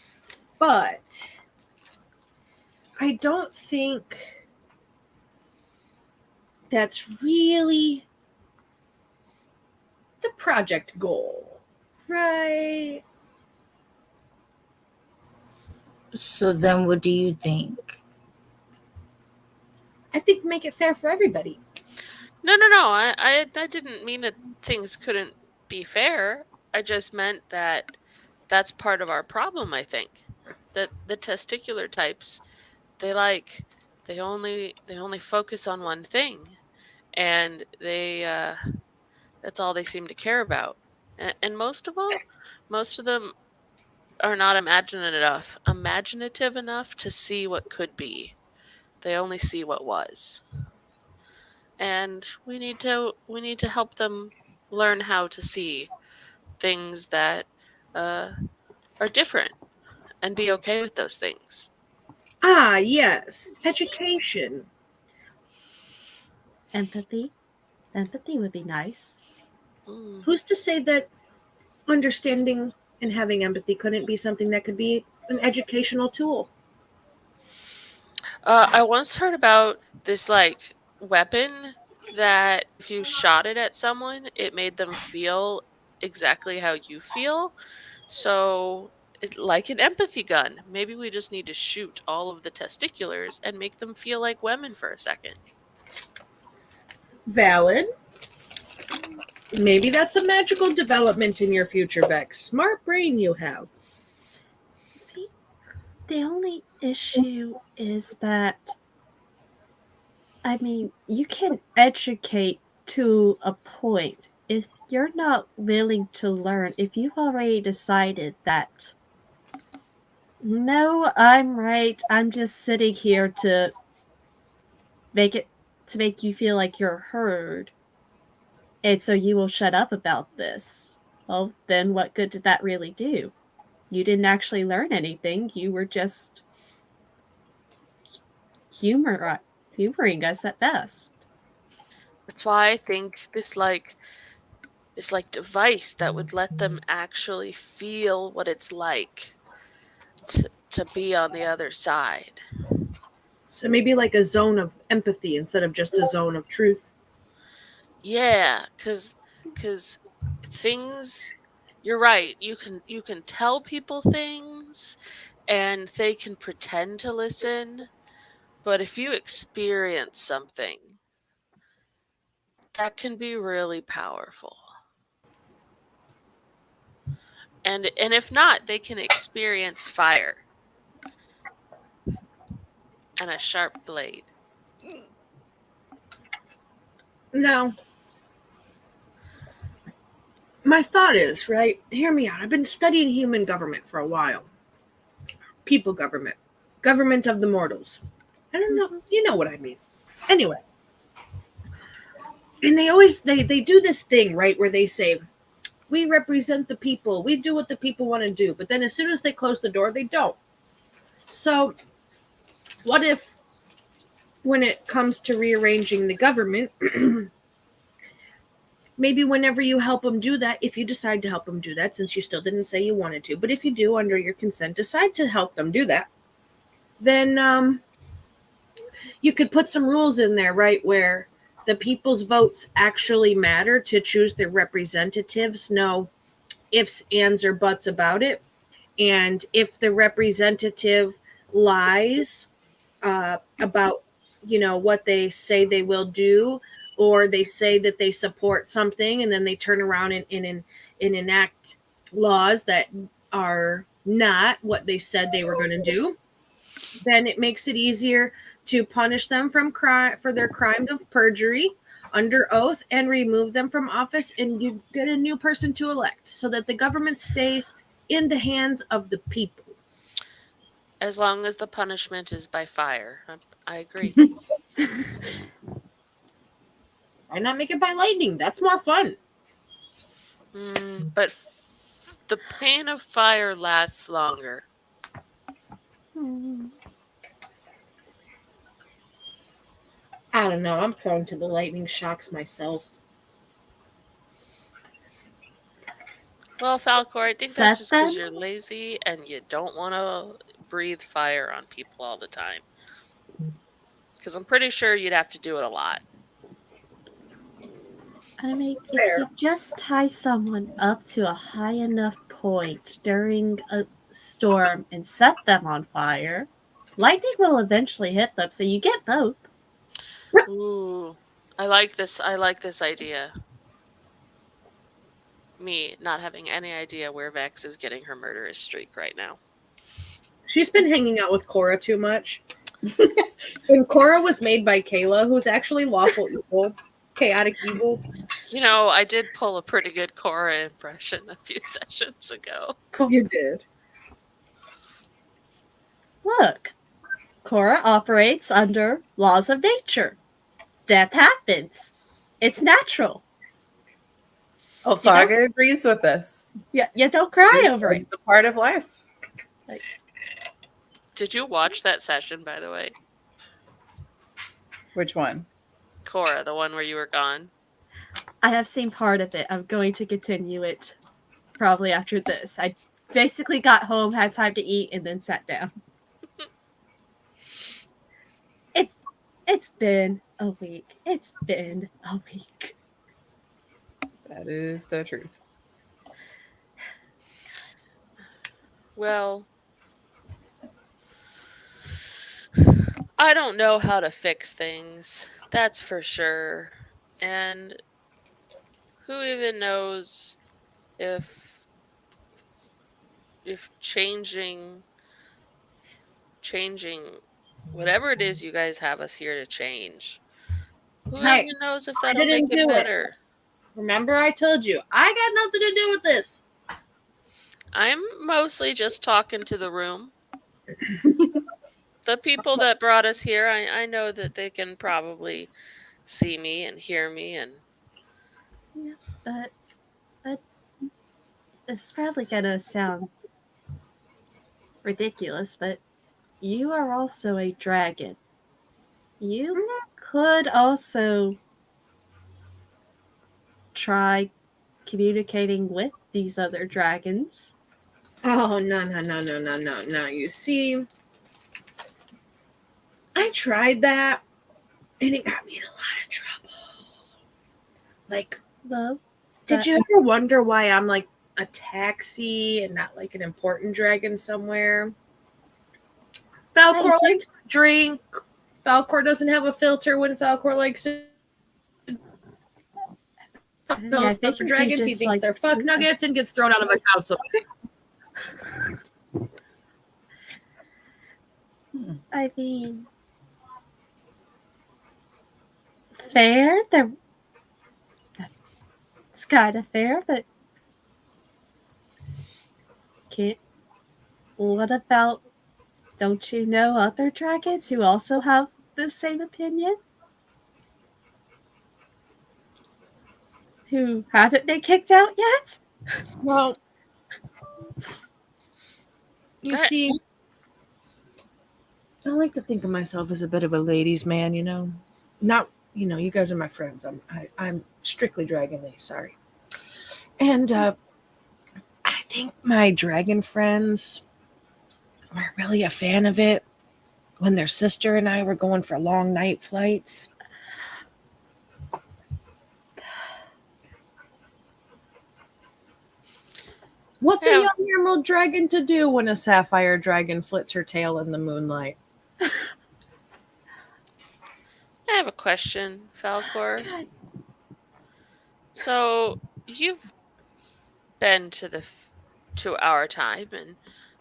but I don't think that's really the project goal, right? So then what do you think? I think make it fair for everybody. No. I didn't mean that things couldn't be fair. I just meant that that's part of our problem, I think. That the testicular types, they only focus on one thing, and that's all they seem to care about. And most of them are not imaginative enough to see what could be. They only see what was. And we need to help them learn how to see things that are different and be okay with those things. Ah, yes, education. Empathy. Empathy would be nice. Mm. Who's to say that understanding and having empathy couldn't be something that could be an educational tool? I once heard about this like weapon that if you shot it at someone, it made them feel exactly how you feel. So, like an empathy gun. Maybe we just need to shoot all of the testiculars and make them feel like women for a second. Valid. Maybe that's a magical development in your future, Vex. Smart brain you have. See, the only issue is that, I mean, you can educate to a point. If you're not willing to learn, if you've already decided that, no, I'm right, I'm just sitting here to make you feel like you're heard, and so you will shut up about this. Well, then what good did that really do? You didn't actually learn anything. You were just humoring us at best. That's why I think this device that would let them actually feel what it's like to be on the other side. So maybe like a zone of empathy instead of just a zone of truth. Yeah, cuz things you're right. You can tell people things and they can pretend to listen, but if you experience something, that can be really powerful. And if not, they can experience fire and a sharp blade. Now, my thought is, right, hear me out. I've been studying human government for a while. People government. Government of the mortals. I don't know. You know what I mean. Anyway. And they do this thing, right, where they say, we represent the people. We do what the people want to do. But then as soon as they close the door, they don't. So what if when it comes to rearranging the government, maybe whenever you help them do that, if you decide to help them do that, since you still didn't say you wanted to, but if you do under your consent decide to help them do that, then you could put some rules in there, right, where the people's votes actually matter to choose their representatives. No ifs, ands, or buts about it. And if the representative lies about, what they say they will do, or they say that they support something and then they turn around and enact laws that are not what they said they were going to do, then it makes it easier to punish them for their crime of perjury under oath and remove them from office, and you get a new person to elect so that the government stays in the hands of the people. As long as the punishment is by fire. I agree. Why not make it by lightning? That's more fun. But the pain of fire lasts longer. I don't know. I'm prone to the lightning shocks myself. Well, Falcor, I think Set that's just because them? you're lazy and you don't want to breathe fire on people all the time. Because I'm pretty sure you'd have to do it a lot. I mean, if Fair. you just tie someone up to a high enough point during a storm and set them on fire, lightning will eventually hit them, so you get both. Ooh, I like this. I like this idea. Me not having any idea where Vex is getting her murderous streak right now. She's been hanging out with Cora too much. And Cora was made by Kayla, who's actually lawful evil. Chaotic evil. You know, I did pull a pretty good Cora impression a few sessions ago. You did. Look, Cora operates under laws of nature. Death happens. It's natural. Oh, Saga agrees with this. Yeah, you don't cry It's over it. a part of life. Did you watch that session, by the way? Which one? Cora, the one where you were gone? I have seen part of it. I'm going to continue it probably after this. I basically got home, had time to eat, and then sat down. It's been a week. It's been a week. That is the truth. Well, I don't know how to fix things. That's for sure. And who even knows if changing whatever it is you guys have us here to change. Who Hey, even knows if I that'll didn't make it do it. better? Remember I told you, I got nothing to do with this. I'm mostly just talking to the room. The people that brought us here, I know that they can probably see me and hear me and Yeah, but this is probably gonna sound ridiculous, but you are also a dragon. You could also try communicating with these other dragons. Oh, no. You see, I tried that, and it got me in a lot of trouble. Like, Well, did you ever wonder why I'm like a taxi and not like an important dragon somewhere? Falcor likes to drink. Falcor doesn't have a filter when Falcor likes to. I think For dragons, he thinks like, they're fuck nuggets and gets thrown out of a council. I mean, fair. It's kind of fair, but can't. What about? Don't you know other dragons who also have the same opinion? Who haven't been kicked out yet? Well, you see, I like to think of myself as a bit of a ladies' man, you know. Not, you know, you guys are my friends. I'm strictly dragonly, sorry. And I think my dragon friends weren't really a fan of it when their sister and I were going for long night flights. What's a young emerald dragon to do when a sapphire dragon flits her tail in the moonlight? I have a question, Falcor. God. So you've been to our time and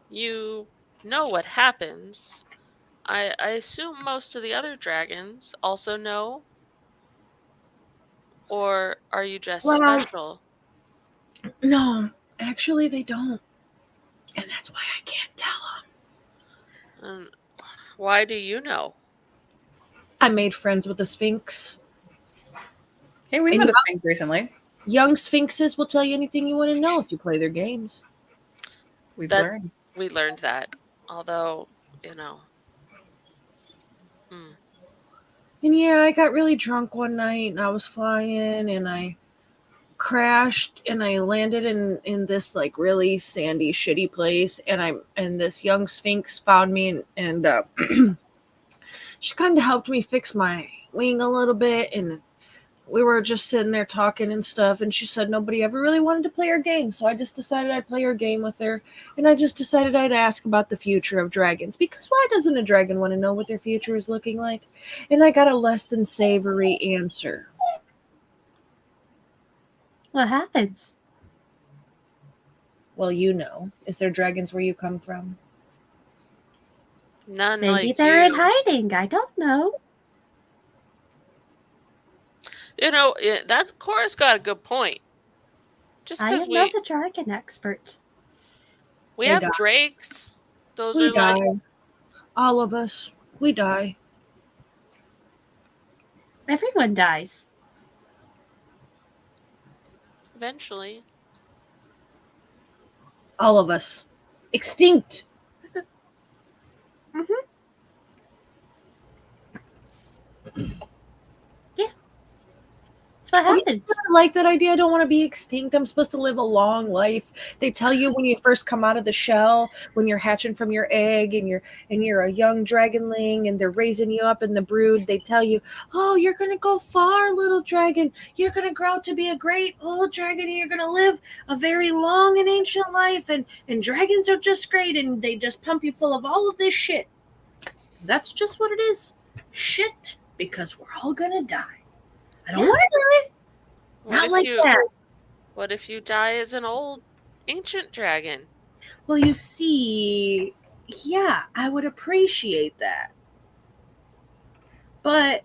you know what happens. I assume most of the other dragons also know, or are you just special? No, actually they don't. And that's why I can't tell them. And why do you know? I made friends with the Sphinx. Hey, we met a Sphinx recently. Young Sphinxes will tell you anything you want to know if you play their games. We learned that. Although, you know. And yeah, I got really drunk one night and I was flying and I crashed and I landed in this like really sandy, shitty place. And this young Sphinx found me and she kind of helped me fix my wing a little bit. And we were just sitting there talking and stuff. And she said nobody ever really wanted to play her game. So I just decided I'd play her game with her. And I just decided I'd ask about the future of dragons. Because why doesn't a dragon want to know what their future is looking like? And I got a less than savory answer. What happens? Well, you know. Is there dragons where you come from? None Maybe like they're in you. hiding. I don't know. That's Cora's got a good point. Just I because am not a dragon expert. we They have die. drakes, those We are like die. All of us. We die. Everyone dies. eventually. All of us. Extinct. That's what happens. I like that idea. I don't want to be extinct. I'm supposed to live a long life. They tell you when you first come out of the shell, when you're hatching from your egg and you're a young dragonling and they're raising you up in the brood, they tell you, "Oh, you're going to go far, little dragon. You're going to grow to be a great old dragon and you're going to live a very long and ancient life and dragons are just great and they just pump you full of all of this shit." That's just what it is. Shit, because we're all going to die. I don't want to die. Not like that. What if you die as an old ancient dragon? Well, you see, yeah, I would appreciate that. But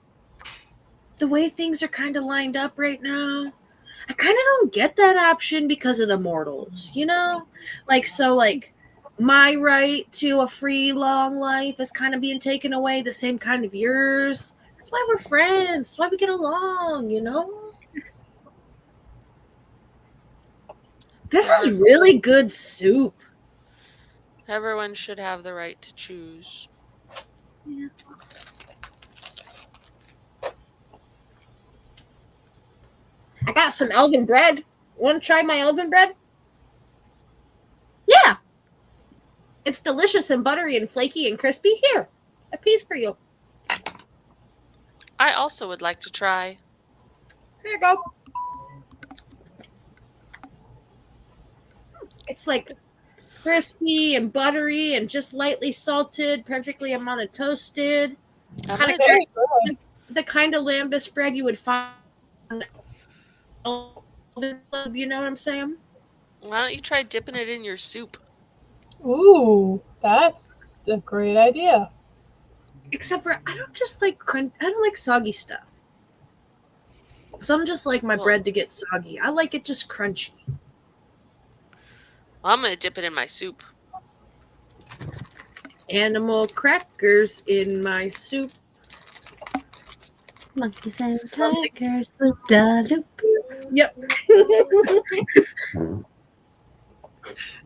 the way things are kind of lined up right now, I kind of don't get that option because of the mortals, you know? Like, my right to a free, long life is kind of being taken away, the same kind of yours. That's why we're friends. That's why we get along, you know? This is really good soup. Everyone should have the right to choose. Yeah. I got some elven bread. Want to try my elven bread? Yeah. It's delicious and buttery and flaky and crispy. Here, a piece for you. I also would like to try. Here you go. It's like crispy and buttery and just lightly salted, perfectly amount of toasted. I'm Kind of gonna- Very good. the kind of lambus bread you would find. You know what I'm saying? Why don't you try dipping it in your soup? Ooh, that's a great idea. Except for I don't just like I don't like soggy stuff. Some just like my Well- bread to get soggy. I like it just crunchy. Well, I'm gonna dip it in my soup. Animal crackers in my soup. Monkeys and Something. tigers, loop da loop. Yep.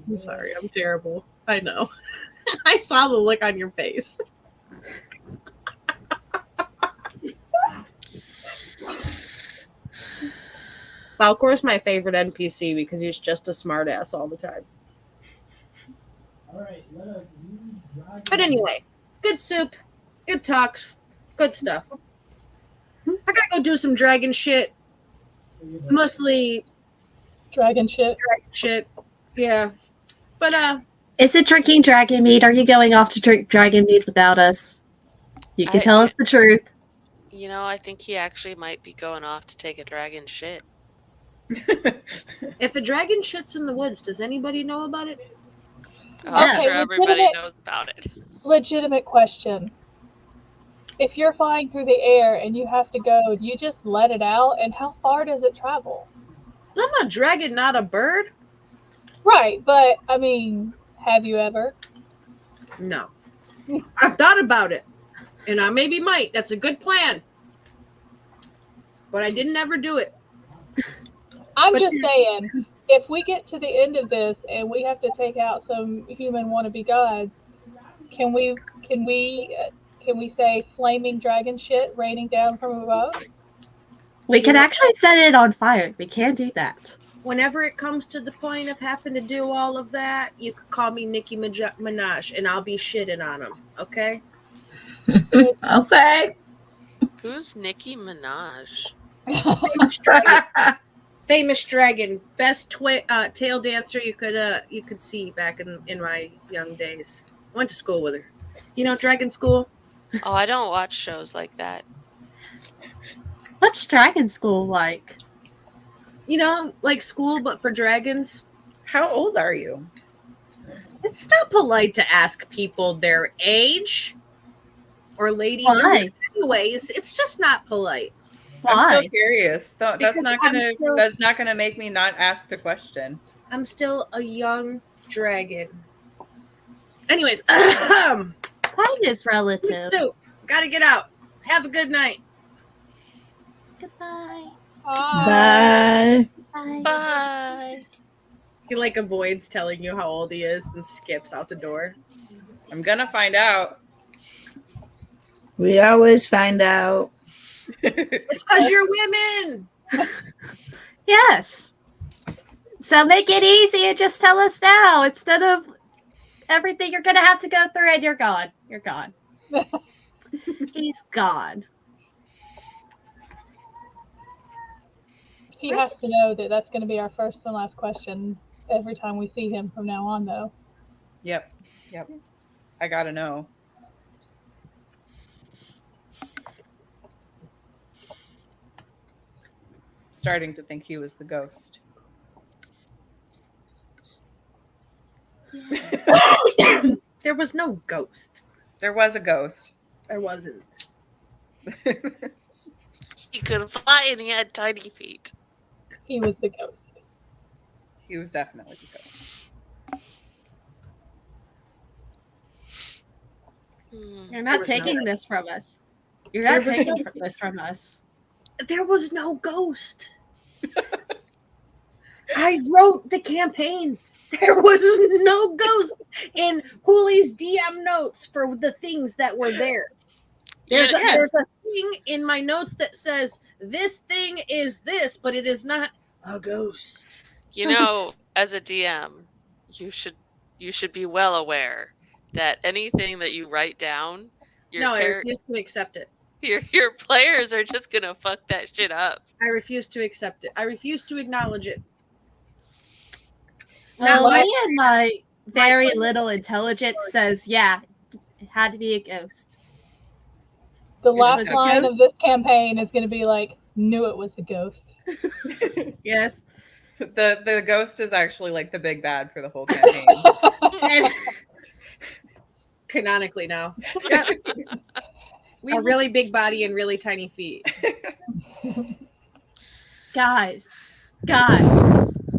I'm sorry, I'm terrible. I know. I saw the look on your face. Falcor's my favorite NPC because he's just a smartass all the time. But anyway, good soup, good talks, good stuff. I gotta go do some dragon shit. Mostly Dragon shit. dragon shit. Yeah. But Is it drinking dragon meat? Are you going off to drink dragon meat without us? You can tell us the truth. I think he actually might be going off to take a dragon shit. if a dragon shits in the woods, does anybody know about it? Oh, I'm Okay, sure everybody legitimate- knows about it. Legitimate question. If you're flying through the air and you have to go, do you just let it out? And how far does it travel? I'm a dragon, not a bird. Right, but I mean, have you ever? No. I've thought about it. And I maybe might. That's a good plan. But I didn't ever do it. I'm But just you- saying, if we get to the end of this and we have to take out some human wannabe gods, can we say flaming dragon shit raining down from above? We can actually set it on fire. We can do that. Whenever it comes to the point of having to do all of that, you could call me Nicki Minaj and I'll be shitting on them. Okay? Okay. Who's Nicki Minaj? Famous dragon. Famous dragon. Best tail dancer you could see back in my young days. I went to school with her. You know, dragon school? Oh, I don't watch shows like that. What's dragon school like? You know, like school but for dragons. How old are you? It's not polite to ask people their age or ladies. Why? Anyways, it's just not polite. I'm Why? still curious. That's Because not I'm gonna still- that's not gonna make me not ask the question. I'm still a young dragon. Anyways, Kind is good relative. soup. Gotta get out. Have a good night. Goodbye. Bye. Bye. Bye. He like avoids telling you how old he is and skips out the door. I'm gonna find out. We always find out. It's because you're women. Yes. So make it easy and just tell us now instead of everything you're gonna have to go through and you're gone. You're gone. He's gone. He has to know that that's going to be our first and last question every time we see him from now on, though. Yep. I gotta know. Starting to think he was the ghost. There was no ghost. There was a ghost. There wasn't. He couldn't fly and he had tiny feet. He was the ghost. He was definitely the ghost. You're not was taking no- this from us. You're There not was taking no- this from us. There was no ghost. I wrote the campaign. There was no ghost in Hooley's DM notes for the things that were there. There's a thing in my notes that says this thing is this, but it is not a ghost. You know, as a DM, you should be well aware that anything that you write down, I refuse to accept it. your players are just gonna fuck that shit up. I refuse to accept it. I refuse to acknowledge it. Well, Now, me and my very my- little intelligence says, yeah, it had to be a ghost. The You're last just a line ghost? of this campaign is going to be like, knew it was the ghost. Yes. The ghost is actually like the big bad for the whole campaign. And Canonically now. we A really big body and really tiny feet. guys,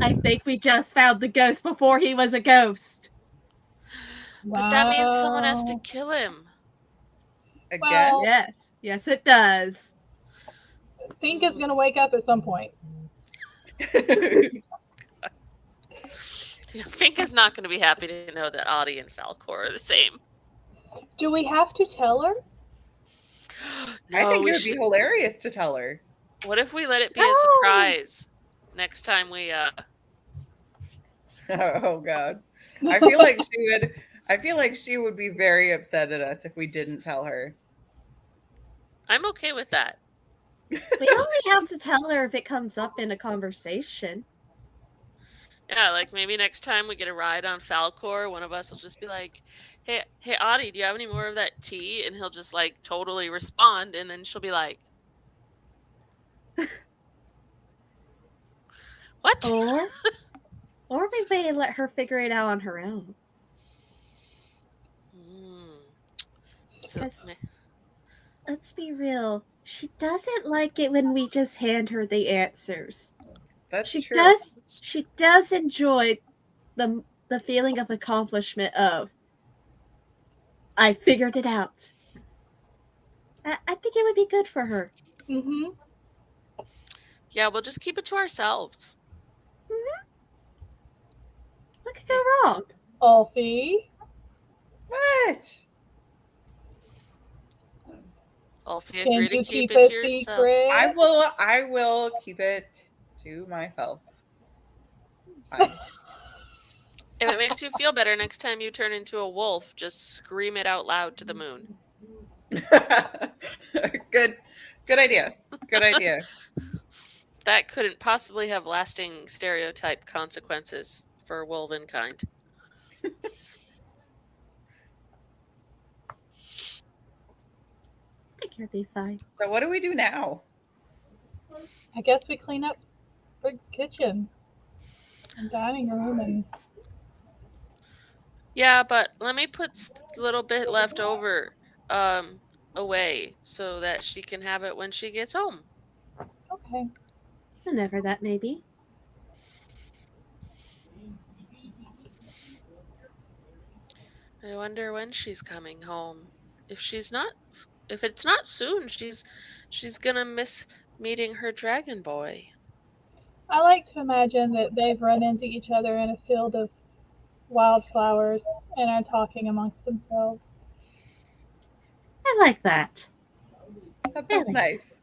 I think we just found the ghost before he was a ghost. But that means someone has to Wow. kill him. Again? Well- Yes, it does. Fink is going to wake up at some point. Fink is not going to be happy to know that Audie and Falcor are the same. Do we have to tell her? I think we it would be should- hilarious to tell her. What if we let it be No. a surprise next time we Oh god. I feel like she would be very upset at us if we didn't tell her. I'm okay with that. We only have to tell her if it comes up in a conversation. Yeah, like maybe next time we get a ride on Falcor, one of us will just be like, hey Audie, do you have any more of that tea? And he'll just like totally respond, and then she'll be like, what? Or we may let her figure it out on her own. So, Because- Let's be real. She doesn't like it when we just hand her the answers. That's She true. does. She does enjoy the feeling of accomplishment of I figured it out. I think it would be good for her. Mm-hmm. yeah, we'll just keep it to ourselves. What could go wrong? Alfie. What? Alfie Can agree you to keep keep it a to yourself. secret? I will keep it to myself. Fine. If it makes you feel better next time you turn into a wolf, just scream it out loud to the moon. Good idea. Good idea. That couldn't possibly have lasting stereotype consequences for womankind. I think you'll be fine. So what do we do now? I guess we clean up Brig's kitchen and dining room and Yeah, but let me put a little bit left over away so that she can have it when she gets home. Okay. Whenever that may be. I wonder when she's coming home. If she's not, if it's not soon, she's gonna miss meeting her dragon boy. I like to imagine that they've run into each other in a field of wildflowers and are talking amongst themselves. I like that. That sounds Really. nice.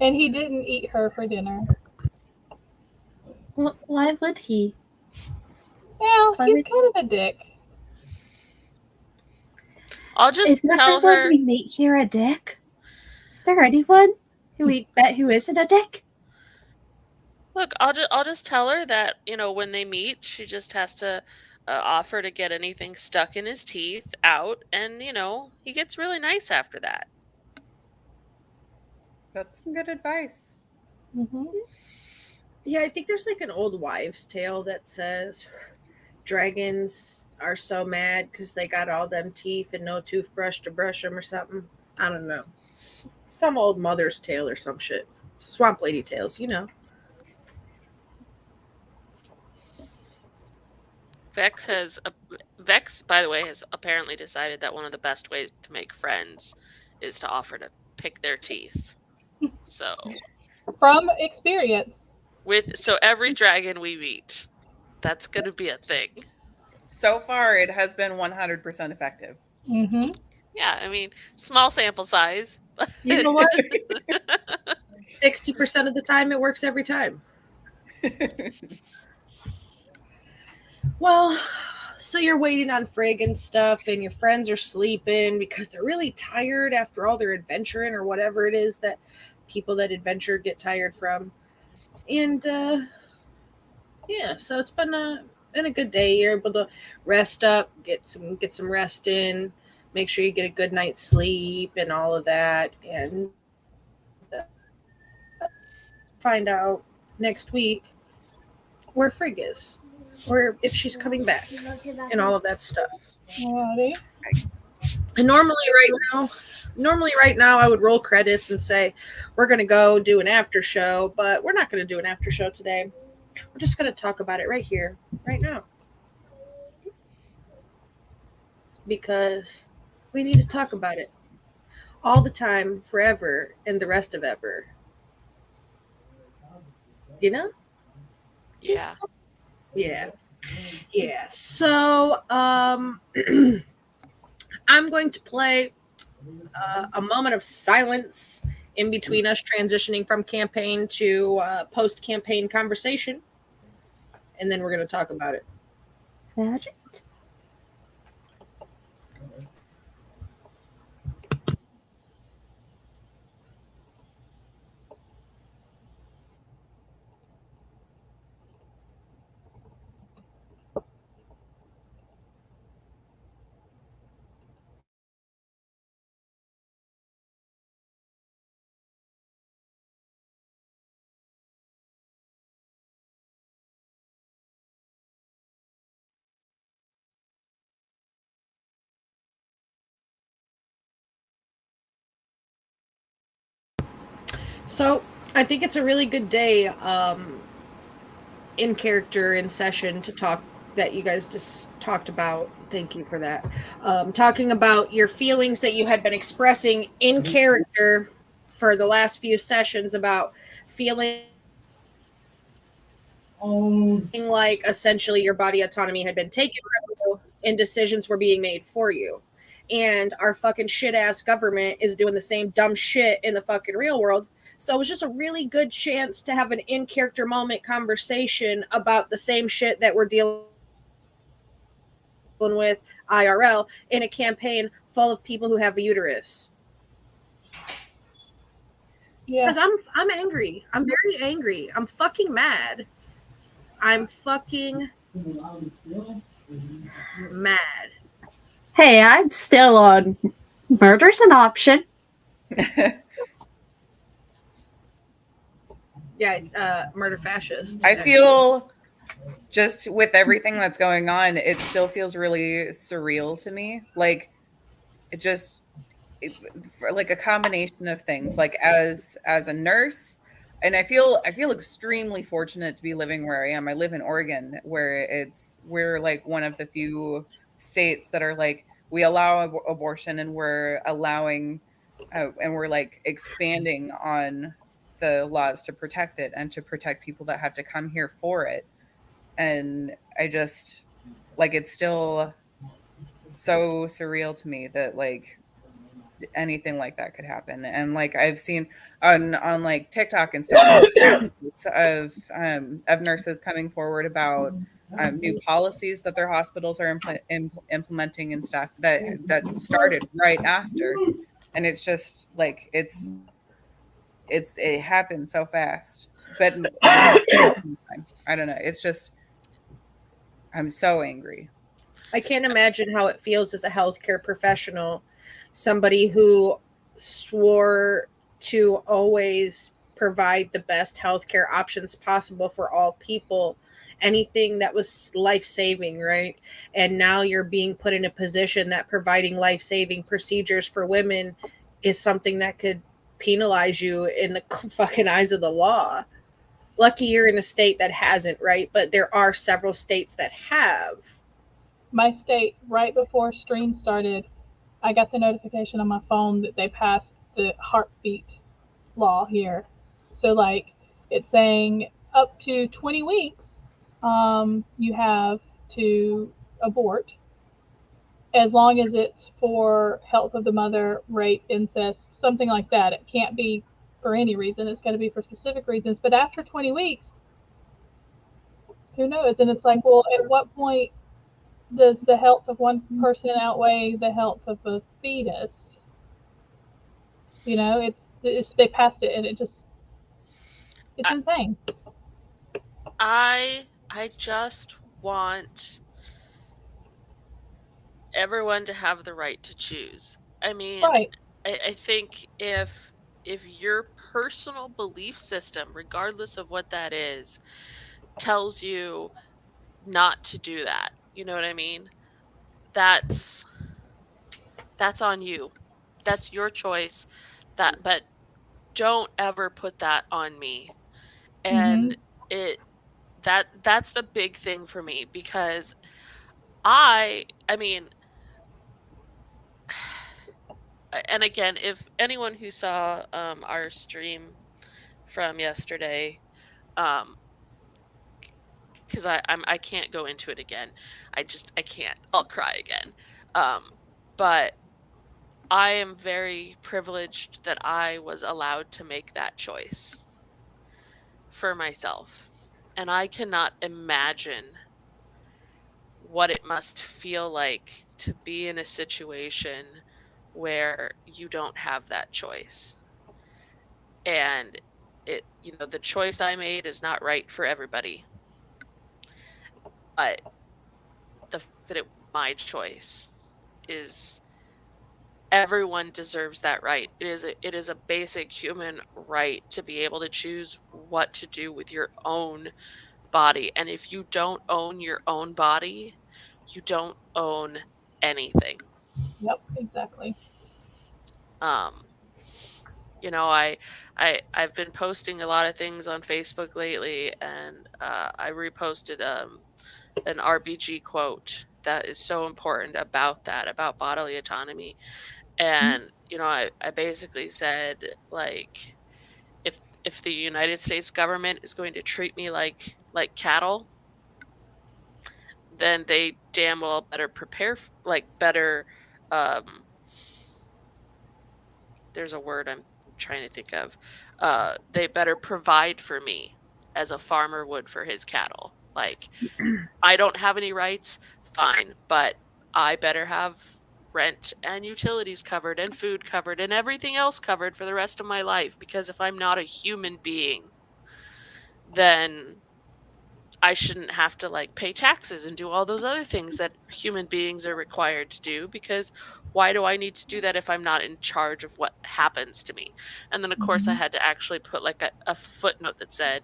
And he didn't eat her for dinner. Why would he? Well, Why he's would kind of a dick. I'll just Is tell everyone her. we meet here a dick? Is there anyone who we bet who isn't a dick? Look, I'll just tell her that, when they meet, she just has to offer to get anything stuck in his teeth out, and he gets really nice after that. That's some good advice. Hmm. Yeah, I think there's like an old wives' tale that says dragons are so mad because they got all them teeth and no toothbrush to brush them or something. I don't know. Some old mother's tale or some shit. Swamp lady tales, you know. Vex, by the way, has apparently decided that one of the best ways to make friends is to offer to pick their teeth. So From experience. so every dragon we meet, that's gonna be a thing. So far, it has been 100% effective. Hmm. Yeah, I mean, small sample size. You know what? 60% of the time it works every time. Well, so you're waiting on Frigg and stuff, and your friends are sleeping because they're really tired after all their adventuring or whatever it is that people that adventure get tired from. And yeah, so it's been a good day. You're able to rest up, get some rest in, make sure you get a good night's sleep and all of that, and find out next week where Frigg is, or if she's coming back, and all of that stuff. Alrighty. And normally right now I would roll credits and say we're going to go do an after show, but we're not going to do an after show today. We're just going to talk about it right here, right now, because we need to talk about it all the time, forever, and the rest of ever. You know? Yeah. Yeah. Yeah. So, I'm going to play a moment of silence in between us transitioning from campaign to post campaign conversation. And then we're going to talk about it. Magic? So I think it's a really good day in character in session to talk that you guys just talked about. Thank you for that. Talking about your feelings that you had been expressing in character for the last few sessions about feeling like essentially your body autonomy had been taken from you and decisions were being made for you. And our fucking shit ass government is doing the same dumb shit in the fucking real world. So it was just a really good chance to have an in character moment conversation about the same shit that we're dealing with IRL in a campaign full of people who have a uterus. Yeah. Because I'm angry. I'm very angry. I'm fucking mad. I'm fucking mad. Hey, I'm still on murder's an option. Yeah, murder fascist. I feel just with everything that's going on, it still feels really surreal to me. Like it just for like a combination of things. Like as a nurse, and I feel extremely fortunate to be living where I am. I live in Oregon, where we're like one of the few states that are like we allow abortion, and we're allowing and we're like expanding on the laws to protect it and to protect people that have to come here for it. And I just like it's still so surreal to me that like anything like that could happen. And like I've seen on like TikTok and stuff of nurses coming forward about new policies that their hospitals are implementing and stuff that started right after. And it's just like it happened so fast. But I don't know. It's just I'm so angry. I can't imagine how it feels as a healthcare professional, somebody who swore to always provide the best healthcare options possible for all people, anything that was life saving, right? And now you're being put in a position that providing life saving procedures for women is something that could penalize you in the fucking eyes of the law. Lucky you're in a state that hasn't, right? But there are several states that have. My state, right before stream started, I got the notification on my phone that they passed the heartbeat law here. So like it's saying up to 20 weeks, you have to abort as long as it's for health of the mother, rape, incest, something like that. It can't be for any reason. It's got to be for specific reasons. But after 20 weeks, who knows? And it's like, well, at what point does the health of one person outweigh the health of a fetus? You know, it's they passed it, and it's insane. I just want everyone to have the right to choose. I mean, Right. I think if your personal belief system, regardless of what that is, tells you not to do that, you know what I mean? That's on you. That's your choice. But don't ever put that on me. Mm-hmm. And it that's the big thing for me, because I mean, and again, if anyone who saw our stream from yesterday, um because I can't go into it again. I can't. I'll cry again. But I am very privileged that I was allowed to make that choice for myself. And I cannot imagine what it must feel like to be in a situation where you don't have that choice. And the choice I made is not right for everybody, but the fact that it was my choice is everyone deserves that right. It is a basic human right to be able to choose what to do with your own body. And if you don't own your own body, you don't own anything. Yep. Exactly. Um, I've been posting a lot of things on Facebook lately, and I reposted an RBG quote that is so important about that, about bodily autonomy. And I basically said, like, if the United States government is going to treat me like cattle, then they damn well better prepare better. um there's a word I'm trying to think of. They better provide for me as a farmer would for his cattle. Like, I don't have any rights, fine, but I better have rent and utilities covered and food covered and everything else covered for the rest of my life, because if I'm not a human being, then I shouldn't have to pay taxes and do all those other things that human beings are required to do, because why do I need to do that if I'm not in charge of what happens to me? And then of course I Mm-hmm. had to actually put a footnote that said,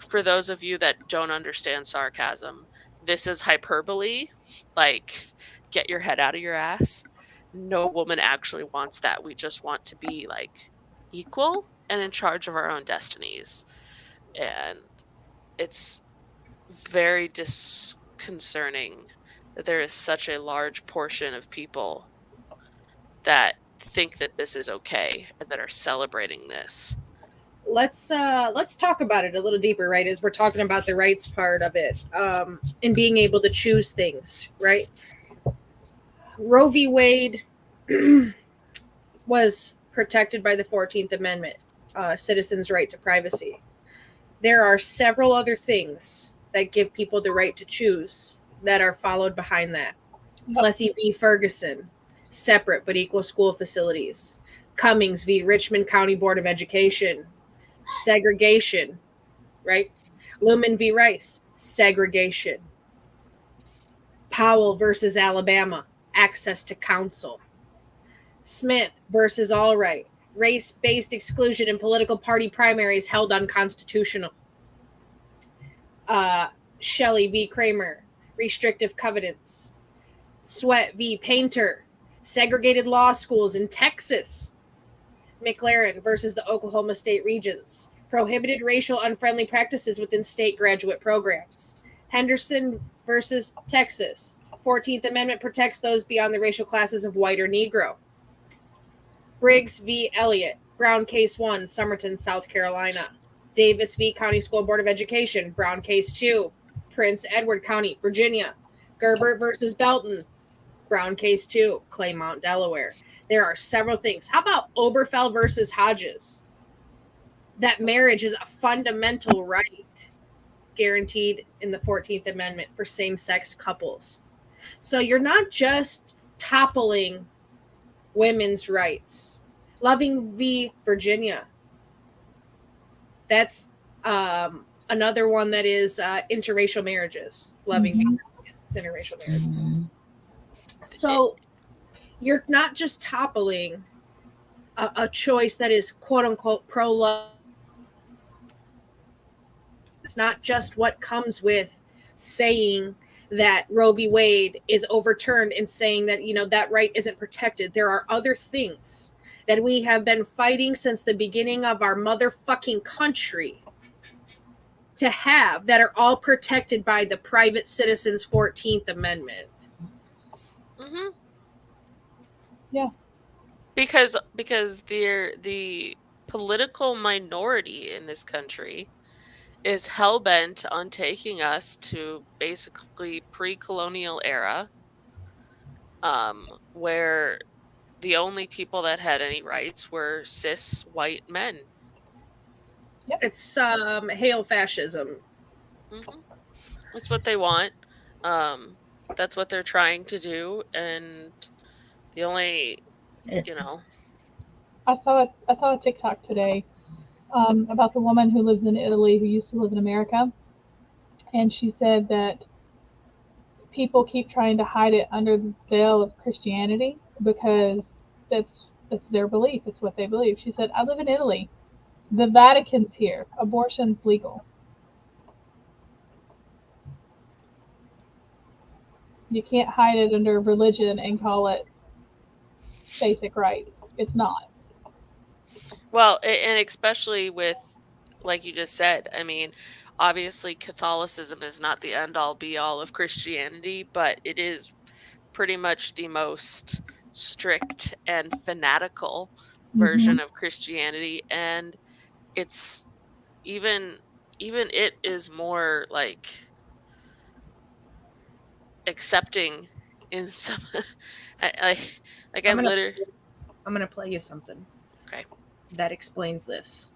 for those of you that don't understand sarcasm, this is hyperbole, get your head out of your ass. no woman actually wants that. We just want to be like equal and in charge of our own destinies. And it's very disconcerting that there is such a large portion of people that think that this is okay and that are celebrating this. Let's talk about it a little deeper, right? As we're talking about the rights part of it, and being able to choose things, right? Roe v. Wade was protected by the 14th Amendment, citizens' right to privacy. There are several other things that give people the right to choose that are followed behind that. Plessy v. Ferguson, separate but equal school facilities. Cummings v. Richmond County Board of Education, segregation, right? Lumen v. Rice, segregation. Powell versus Alabama, access to counsel. Smith versus Allwright, race-based exclusion in political party primaries held unconstitutional. Shelley v. Kramer, restrictive covenants. Sweat v. Painter, segregated law schools in Texas. McLaren versus the Oklahoma State Regents, prohibited racial unfriendly practices within state graduate programs. Henderson versus Texas, 14th Amendment protects those beyond the racial classes of white or Negro. Briggs v. Elliott, Brown Case 1, Somerton, South Carolina. Davis v. County School Board of Education, Brown Case 2, Prince Edward County, Virginia. Gerbert versus Belton, Brown Case 2, Claymont, Delaware. There are several things. How about Oberfell versus Hodges? That marriage is a fundamental right guaranteed in the 14th Amendment for same-sex couples. So you're not just toppling women's rights. Loving v. Virginia. That's another one that is interracial marriages. Loving v. It's interracial marriages. So you're not just toppling a choice that is quote unquote pro-love. It's not just what comes with saying that Roe v. Wade is overturned and saying that, you know, that right isn't protected. There are other things that we have been fighting since the beginning of our motherfucking country to have that are all protected by the private citizens' 14th Amendment. Mm-hmm. Yeah. Because the political minority in this country is hell-bent on taking us to basically pre-colonial era, where the only people that had any rights were cis white men. It's hail fascism. Mm-hmm. That's what they want. That's what they're trying to do, and the only, you know. I saw a TikTok today about the woman who lives in Italy who used to live in America, and she said that people keep trying to hide it under the veil of Christianity because it's their belief. It's what they believe. She said, "I live in Italy. The Vatican's here. Abortion's legal. You can't hide it under religion and call it basic rights. It's not." Well, and especially with, like you just said, I mean, obviously Catholicism is not the end-all be-all of Christianity, but it is pretty much the most strict and fanatical version of Christianity, and it's even it is more like accepting in some I'm gonna play you something. Okay. That explains this.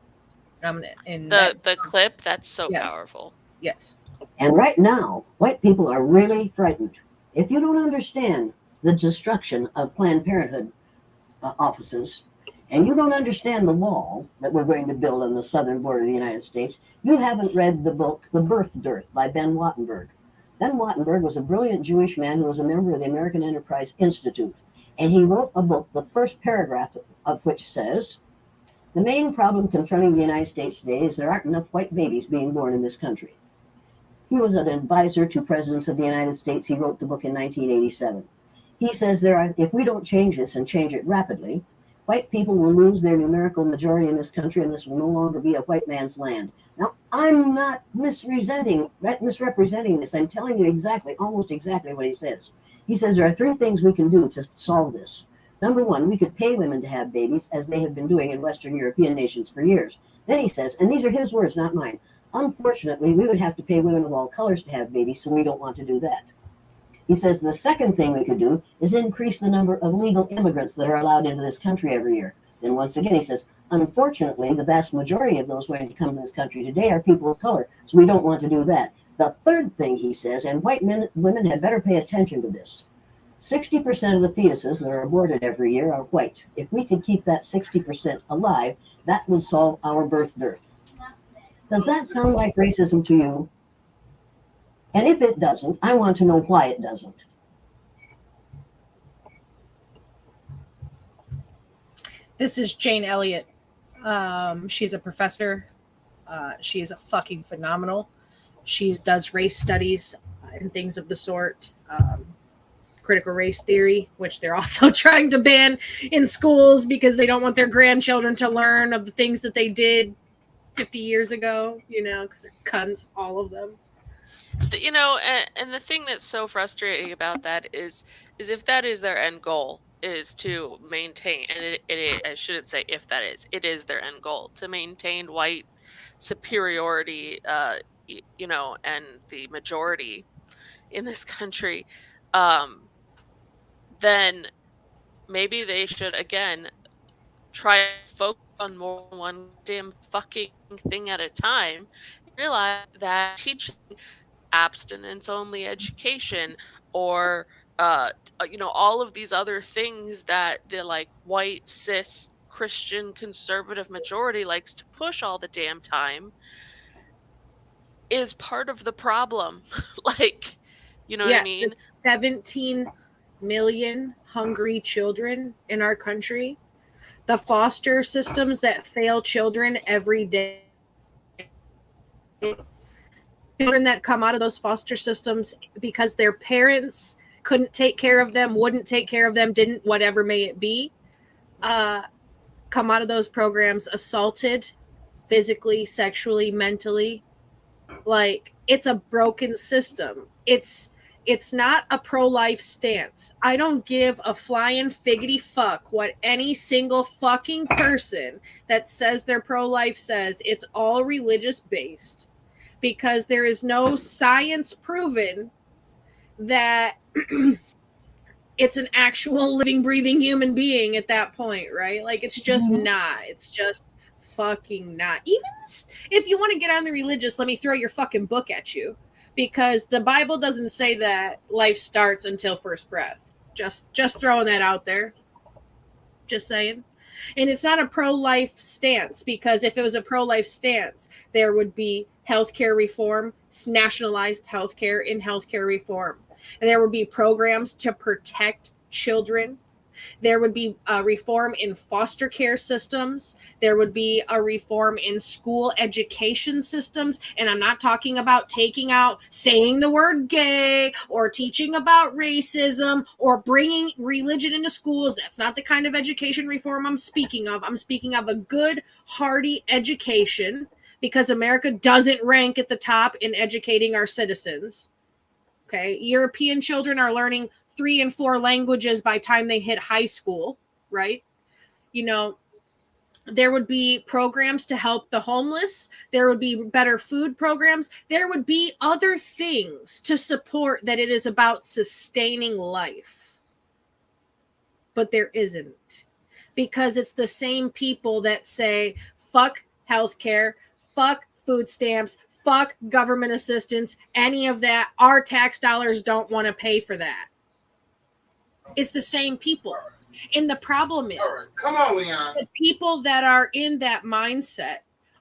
The clip, that's so powerful. Yes. And right now, white people are really frightened. If you don't understand the destruction of Planned Parenthood offices, and you don't understand the wall that we're going to build on the southern border of the United States, you haven't read the book The Birth Dearth by Ben Wattenberg. Ben Wattenberg was a brilliant Jewish man who was a member of the American Enterprise Institute. And he wrote a book, the first paragraph of which says, "The main problem confronting the United States today is there aren't enough white babies being born in this country." He was an advisor to presidents of the United States. He wrote the book in 1987. He says if we don't change this and change it rapidly, white people will lose their numerical majority in this country, and this will no longer be a white man's land. Now, I'm not misrepresenting this. I'm telling you almost exactly what he says. He says there are 3 things we can do to solve this. Number 1, we could pay women to have babies, as they have been doing in Western European nations for years. Then he says, and these are his words, not mine, unfortunately, we would have to pay women of all colors to have babies, so we don't want to do that. He says the second thing we could do is increase the number of legal immigrants that are allowed into this country every year. Then once again, he says, unfortunately, the vast majority of those going to come to this country today are people of color, so we don't want to do that. The third thing he says, and women had better pay attention to this, 60% of the fetuses that are aborted every year are white. If we could keep that 60% alive, that would solve our birth dearth. Does that sound like racism to you? And if it doesn't, I want to know why it doesn't. This is Jane Elliott. She's a professor. She is a fucking phenomenal. She does race studies and things of the sort. Critical race theory, which they're also trying to ban in schools because they don't want their grandchildren to learn of the things that they did 50 years ago, because they're cunts, all of them. And the thing that's so frustrating about that is if that is their end goal, is to maintain, and I shouldn't say if that is, it is their end goal to maintain white superiority, and the majority in this country, then maybe they should again try to focus on more than one damn fucking thing at a time. Realize that teaching abstinence only education, or all of these other things that the white cis Christian conservative majority likes to push all the damn time, is part of the problem. You know what I mean? There's 17 million hungry children in our country. The foster systems that fail children every day, children that come out of those foster systems because their parents couldn't take care of them, wouldn't take care of them, didn't, whatever may it be, come out of those programs assaulted physically, sexually, mentally. It's a broken system. It's not a pro-life stance. I don't give a flying figgity fuck what any single fucking person that says they're pro-life says. It's all religious based, because there is no science proven that it's an actual living, breathing human being at that point, right? It's just not. It's just fucking not. Even if you want to get on the religious, let me throw your fucking book at you, because the Bible doesn't say that life starts until first breath. Just throwing that out there. Just saying. And it's not a pro-life stance, because if it was a pro-life stance, there would be healthcare reform, nationalized healthcare, in healthcare reform. And there would be programs to protect children. There would be a reform in foster care systems. There would be a reform in school education systems. And I'm not talking about taking out saying the word gay or teaching about racism or bringing religion into schools. That's not the kind of education reform I'm speaking of. I'm speaking of a good, hearty education, because America doesn't rank at the top in educating our citizens. Okay, European children are learning 3 and 4 languages by the time they hit high school, right? There would be programs to help the homeless. There would be better food programs. There would be other things to support that it is about sustaining life. But there isn't, because it's the same people that say, fuck healthcare, fuck food stamps, fuck government assistance, any of that. Our tax dollars don't want to pay for that. It's the same people. And the problem is, come on, Leon. The people that are in that mindset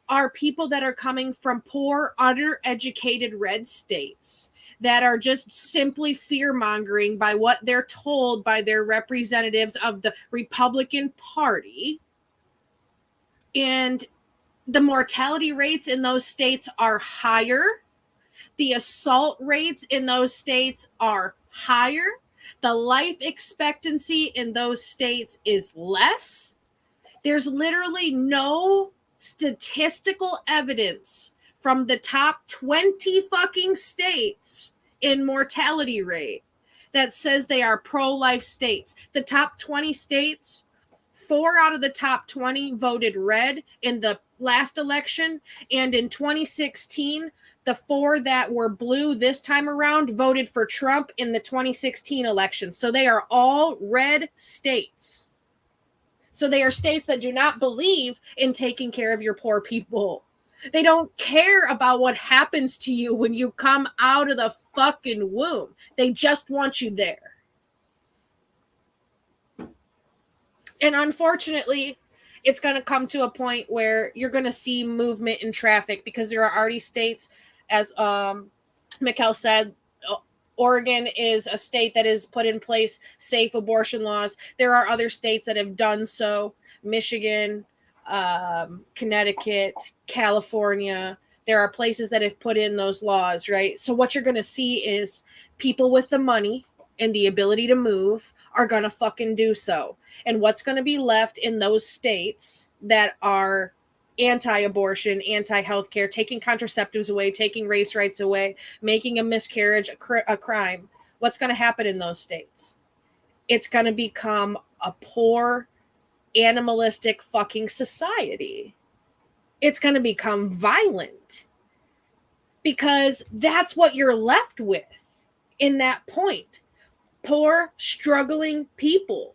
are people that are coming from poor, undereducated red states that are just simply fear-mongering by what they're told by their representatives of the Republican Party. And the mortality rates in those states are higher. The assault rates in those states are higher. The life expectancy in those states is less. There's literally no statistical evidence from the top 20 fucking states in mortality rate that says they are pro-life states. The top 20 states, 4 out of the top 20 voted red in the last election, and in 2016, the 4 that were blue this time around voted for Trump in the 2016 election. So they are all red states. So they are states that do not believe in taking care of your poor people. They don't care about what happens to you when you come out of the fucking womb. They just want you there. And unfortunately, it's going to come to a point where you're going to see movement in traffic, because there are already states, as Mikkel said, Oregon is a state that has put in place safe abortion laws. There are other states that have done so. Michigan, Connecticut, California. There are places that have put in those laws, right? So what you're going to see is people with the money and the ability to move are going to fucking do so. And what's going to be left in those states that are anti-abortion, anti-healthcare, taking contraceptives away, taking race rights away, making a miscarriage a crime, what's going to happen in those states? It's going to become a poor, animalistic fucking society. It's going to become violent, because that's what you're left with in that point. Poor, struggling people.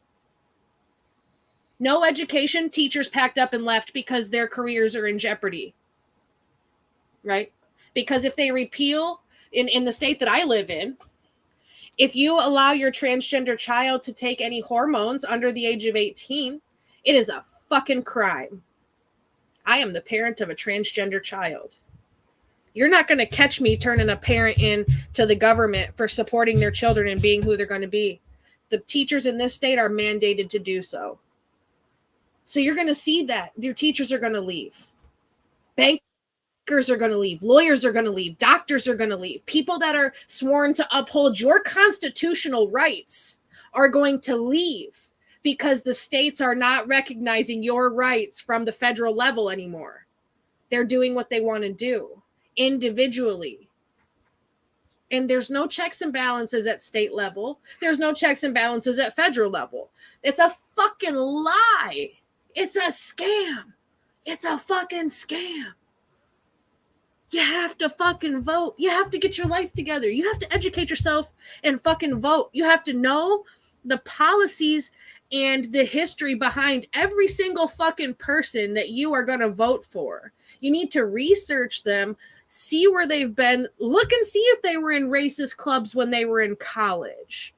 No education, teachers packed up and left because their careers are in jeopardy. Right? Because if they repeal, in the state that I live in, if you allow your transgender child to take any hormones under the age of 18, it is a fucking crime. I am the parent of a transgender child. You're not going to catch me turning a parent in to the government for supporting their children and being who they're going to be. The teachers in this state are mandated to do so. So you're going to see that your teachers are going to leave. Bankers are going to leave. Lawyers are going to leave. Doctors are going to leave. People that are sworn to uphold your constitutional rights are going to leave, because the states are not recognizing your rights from the federal level anymore. They're doing what they want to do individually. And there's no checks and balances at state level. There's no checks and balances at federal level. It's a fucking lie. It's a scam. It's a fucking scam. You have to fucking vote. You have to get your life together. You have to educate yourself and fucking vote. You have to know the policies and the history behind every single fucking person that you are going to vote for. You need to research them, see where they've been, look and see if they were in racist clubs when they were in college.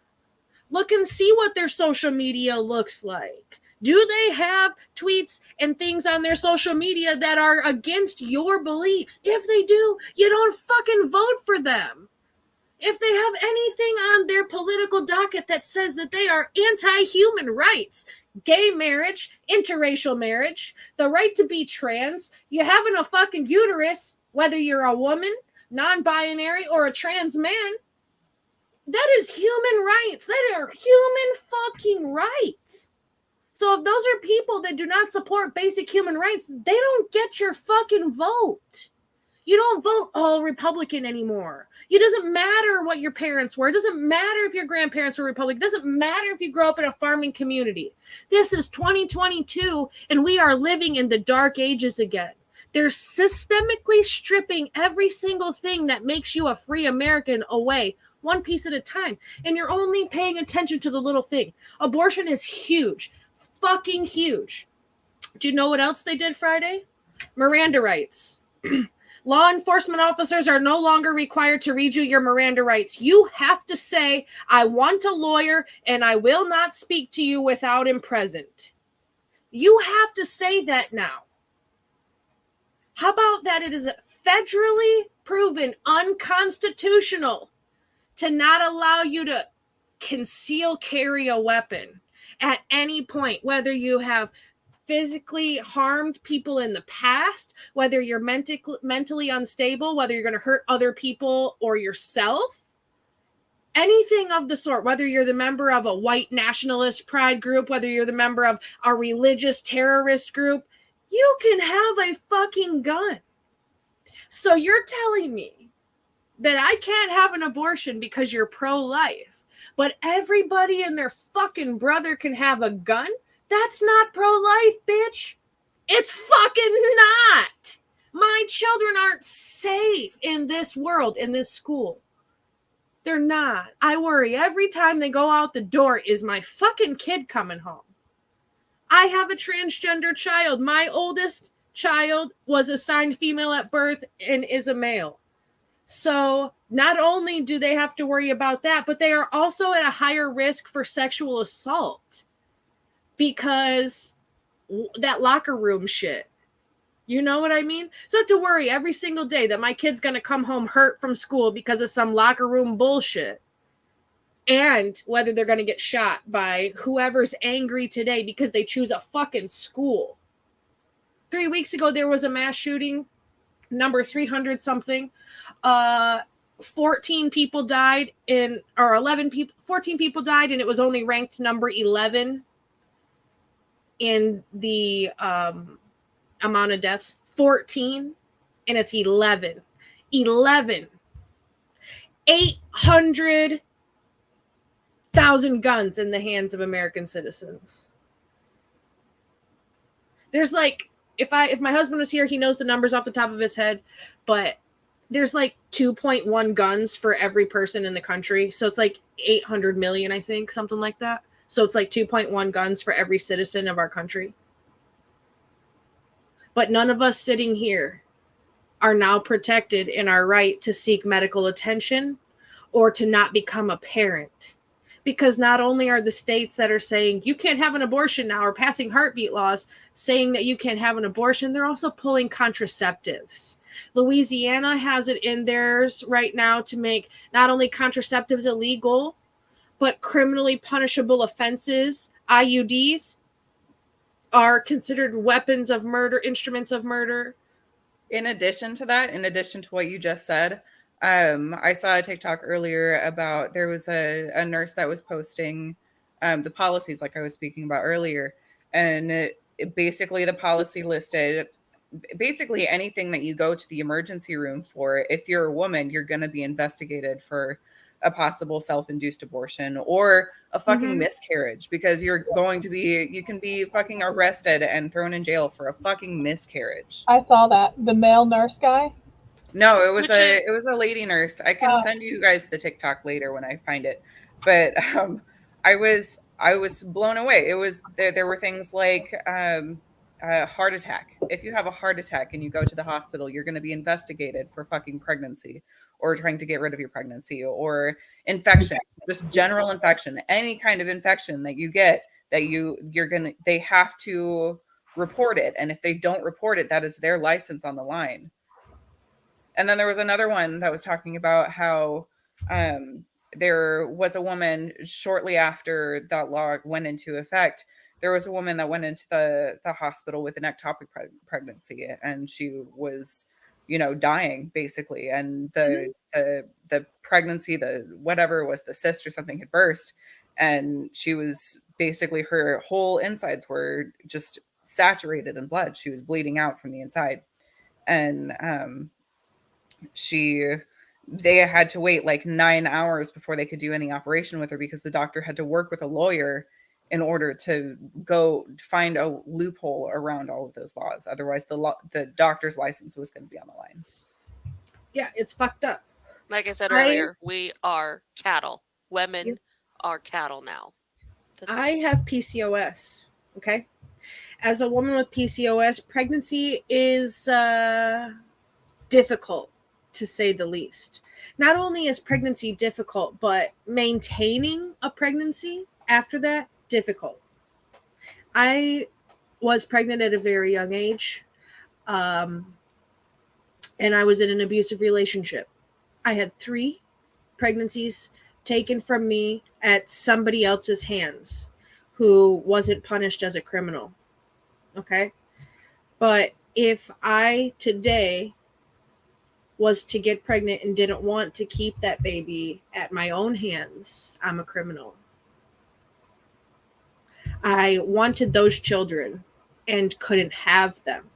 Look and see what their social media looks like. Do they have tweets and things on their social media that are against your beliefs? If they do, you don't fucking vote for them. If they have anything on their political docket that says that they are anti-human rights, gay marriage, interracial marriage, the right to be trans, you having a fucking uterus, whether you're a woman, non-binary, or a trans man, that is human rights. That are human fucking rights. So if those are people that do not support basic human rights, they don't get your fucking vote. You don't vote all Republican anymore. It doesn't matter what your parents were. It doesn't matter if your grandparents were Republican. It doesn't matter if you grow up in a farming community. This is 2022, and we are living in the dark ages again. They're systemically stripping every single thing that makes you a free American away, one piece at a time. And you're only paying attention to the little thing. Abortion is huge. Fucking huge. Do you know what else they did Friday? Miranda rights. Law enforcement officers are no longer required to read you your Miranda rights. You have to say, I want a lawyer and I will not speak to you without him present. You have to say that now. How about that it is federally proven unconstitutional to not allow you to conceal carry a weapon at any point, whether you have physically harmed people in the past, whether you're mentally unstable, whether you're going to hurt other people or yourself. anything of the sort, whether you're the member of a white nationalist pride group, whether you're the member of a religious terrorist group, you can have a fucking gun. So you're telling me that I can't have an abortion because you're pro-life, but everybody and their fucking brother can have a gun? That's not pro-life, bitch. It's fucking not. My children aren't safe in this world, in this school. They're not. I worry every time they go out the door, is my fucking kid coming home? I have a transgender child. My oldest child was assigned female at birth and is a male. So not only do they have to worry about that, but they are also at a higher risk for sexual assault because that locker room shit. You know what I mean? So I have to worry every single day that my kid's going to come home hurt from school because of some locker room bullshit. And whether they're going to get shot by whoever's angry today because they choose a fucking school. 3 weeks ago, there was a mass shooting, number 300 something. 14 people died or 14 people died, and it was only ranked number 11 in the amount of deaths. 14, and it's 11. 800,000 guns in the hands of American citizens. There's like, if my husband was here, he knows the numbers off the top of his head, but there's like 2.1 guns for every person in the country. So it's like 800 million, I think, something like that. So it's like 2.1 guns for every citizen of our country. But none of us sitting here are now protected in our right to seek medical attention or to not become a parent. Because not only are the states that are saying you can't have an abortion now or passing heartbeat laws saying that you can't have an abortion, they're also pulling contraceptives. Louisiana has it in theirs right now to make not only contraceptives illegal, but criminally punishable offenses. IUDs are considered weapons of murder, instruments of murder. In addition to that, in addition to what you just said, I saw a TikTok earlier about there was a nurse that was posting the policies like I was speaking about earlier. And it basically the policy listed basically anything that you go to the emergency room for. If you're a woman, you're going to be investigated for a possible self-induced abortion or a fucking miscarriage, because you can be fucking arrested and thrown in jail for a fucking miscarriage. I saw that. The male nurse guy? No, it was a lady nurse. I can send you guys the TikTok later when I find it. But I was blown away. It was there were things like heart attack. If you have a heart attack and you go to the hospital, you're going to be investigated for fucking pregnancy or trying to get rid of your pregnancy, or infection, just general infection, any kind of infection that you get that they have to report it. And if they don't report it, that is their license on the line. And then there was another one that was talking about how there was a woman shortly after that law went into effect. There was a woman that went into the hospital with an ectopic pregnancy, and she was, dying basically. And the pregnancy, whatever it was, the cyst or something had burst, and she was basically, her whole insides were just saturated in blood. She was bleeding out from the inside, and they had to wait like 9 hours before they could do any operation with her, because the doctor had to work with a lawyer in order to go find a loophole around all of those laws. Otherwise, the doctor's license was going to be on the line. Yeah, it's fucked up. Like I said earlier, we are cattle. Women are cattle now. I have PCOS, okay? As a woman with PCOS, pregnancy is difficult, to say the least. Not only is pregnancy difficult, but maintaining a pregnancy after that, difficult. I was pregnant at a very young age, and I was in an abusive relationship. I had 3 pregnancies taken from me at somebody else's hands who wasn't punished as a criminal. Okay? But if I today was to get pregnant and didn't want to keep that baby at my own hands, I'm a criminal. I wanted those children and couldn't have them.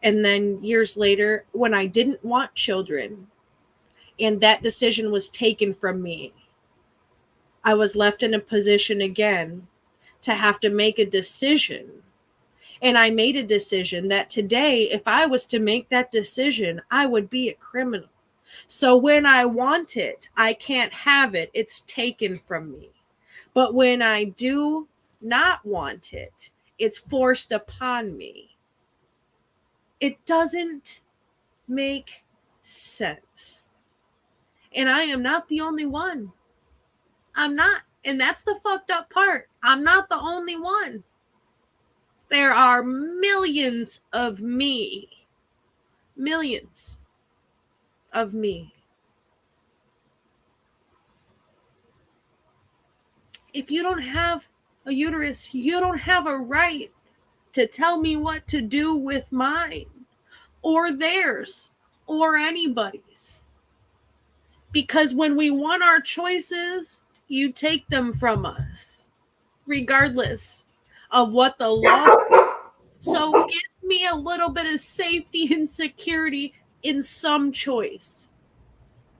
And then years later, when I didn't want children and that decision was taken from me, I was left in a position again to have to make a decision. And I made a decision that today, if I was to make that decision, I would be a criminal. So when I want it, I can't have it. It's taken from me. But when I do not want it, it's forced upon me. It doesn't make sense. And I am not the only one. I'm not. And that's the fucked up part. I'm not the only one. There are millions of me. Millions of me. If you don't have a uterus, you don't have a right to tell me what to do with mine or theirs or anybody's. Because when we want our choices, you take them from us, regardless of what the law says. So give me a little bit of safety and security in some choice.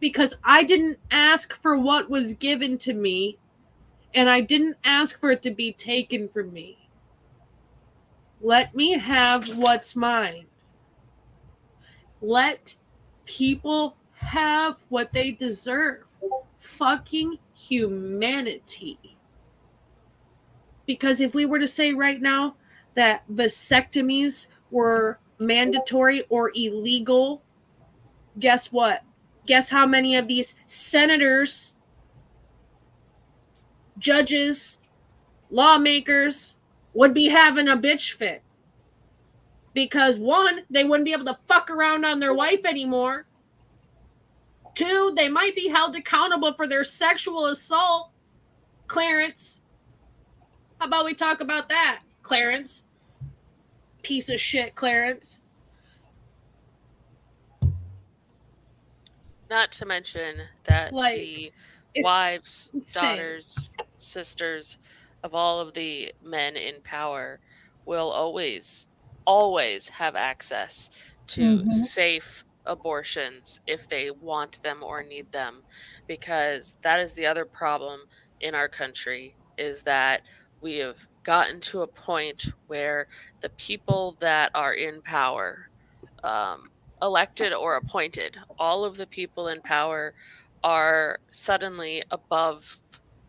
Because I didn't ask for what was given to me, and I didn't ask for it to be taken from me. Let me have what's mine. Let people have what they deserve. Fucking humanity. Because if we were to say right now that vasectomies were mandatory or illegal, guess what? Guess how many of these senators, judges, lawmakers would be having a bitch fit? Because one, they wouldn't be able to fuck around on their wife anymore. Two, they might be held accountable for their sexual assault. Clarence. How about we talk about that, Clarence? Piece of shit, Clarence. Not to mention that Like, the it's wives, insane. daughters, sisters of all of the men in power will always have access to safe abortions if they want them or need them, because that is the other problem in our country, is that we have gotten to a point where the people that are in power, elected or appointed, all of the people in power are suddenly above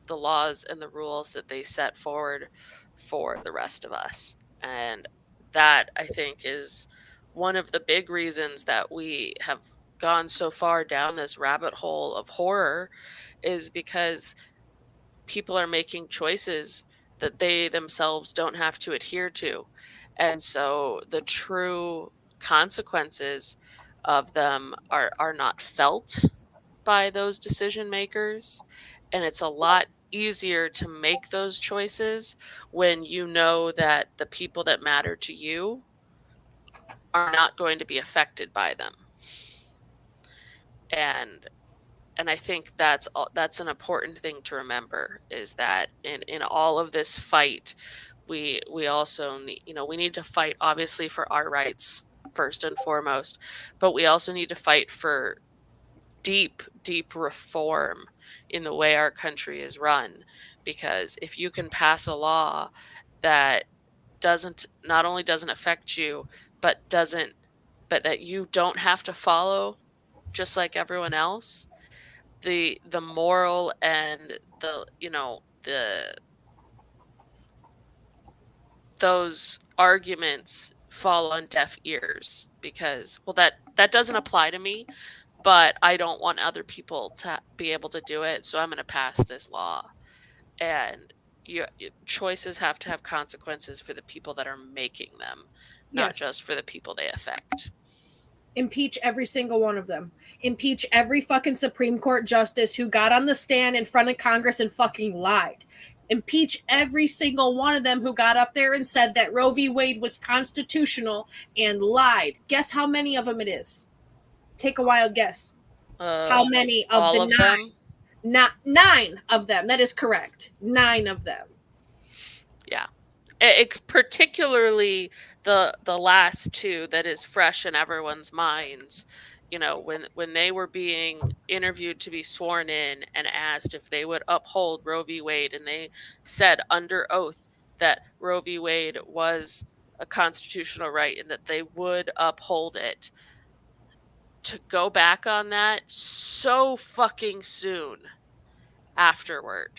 the laws and the rules that they set forward for the rest of us. And that, I think, is one of the big reasons that we have gone so far down this rabbit hole of horror, is because people are making choices that they themselves don't have to adhere to. And so the true consequences of them are not felt by those decision makers. And it's a lot easier to make those choices when you know that the people that matter to you are not going to be affected by them. And I think that's an important thing to remember, is that in all of this fight, we also need, we need to fight obviously for our rights first and foremost, but we also need to fight for deep reform in the way our country is run. Because if you can pass a law that not only doesn't affect you, but that you don't have to follow just like everyone else, the moral and those arguments fall on deaf ears, because, well, that doesn't apply to me, but I don't want other people to be able to do it, so I'm going to pass this law. And choices have to have consequences for the people that are making them, not Yes. just for the people they affect. Impeach every single one of them. Impeach every fucking Supreme Court justice who got on the stand in front of Congress and fucking lied. Impeach every single one of them who got up there and said that Roe v. Wade was constitutional and lied. Guess how many of them it is? Take a wild guess. How many of all the of nine? them? Not 9 of them. That is correct. 9 of them. Yeah. Particularly the last two that is fresh in everyone's minds. You know, when they were being interviewed to be sworn in and asked if they would uphold Roe v. Wade, and they said under oath that Roe v. Wade was a constitutional right and that they would uphold it. To go back on that so fucking soon afterward.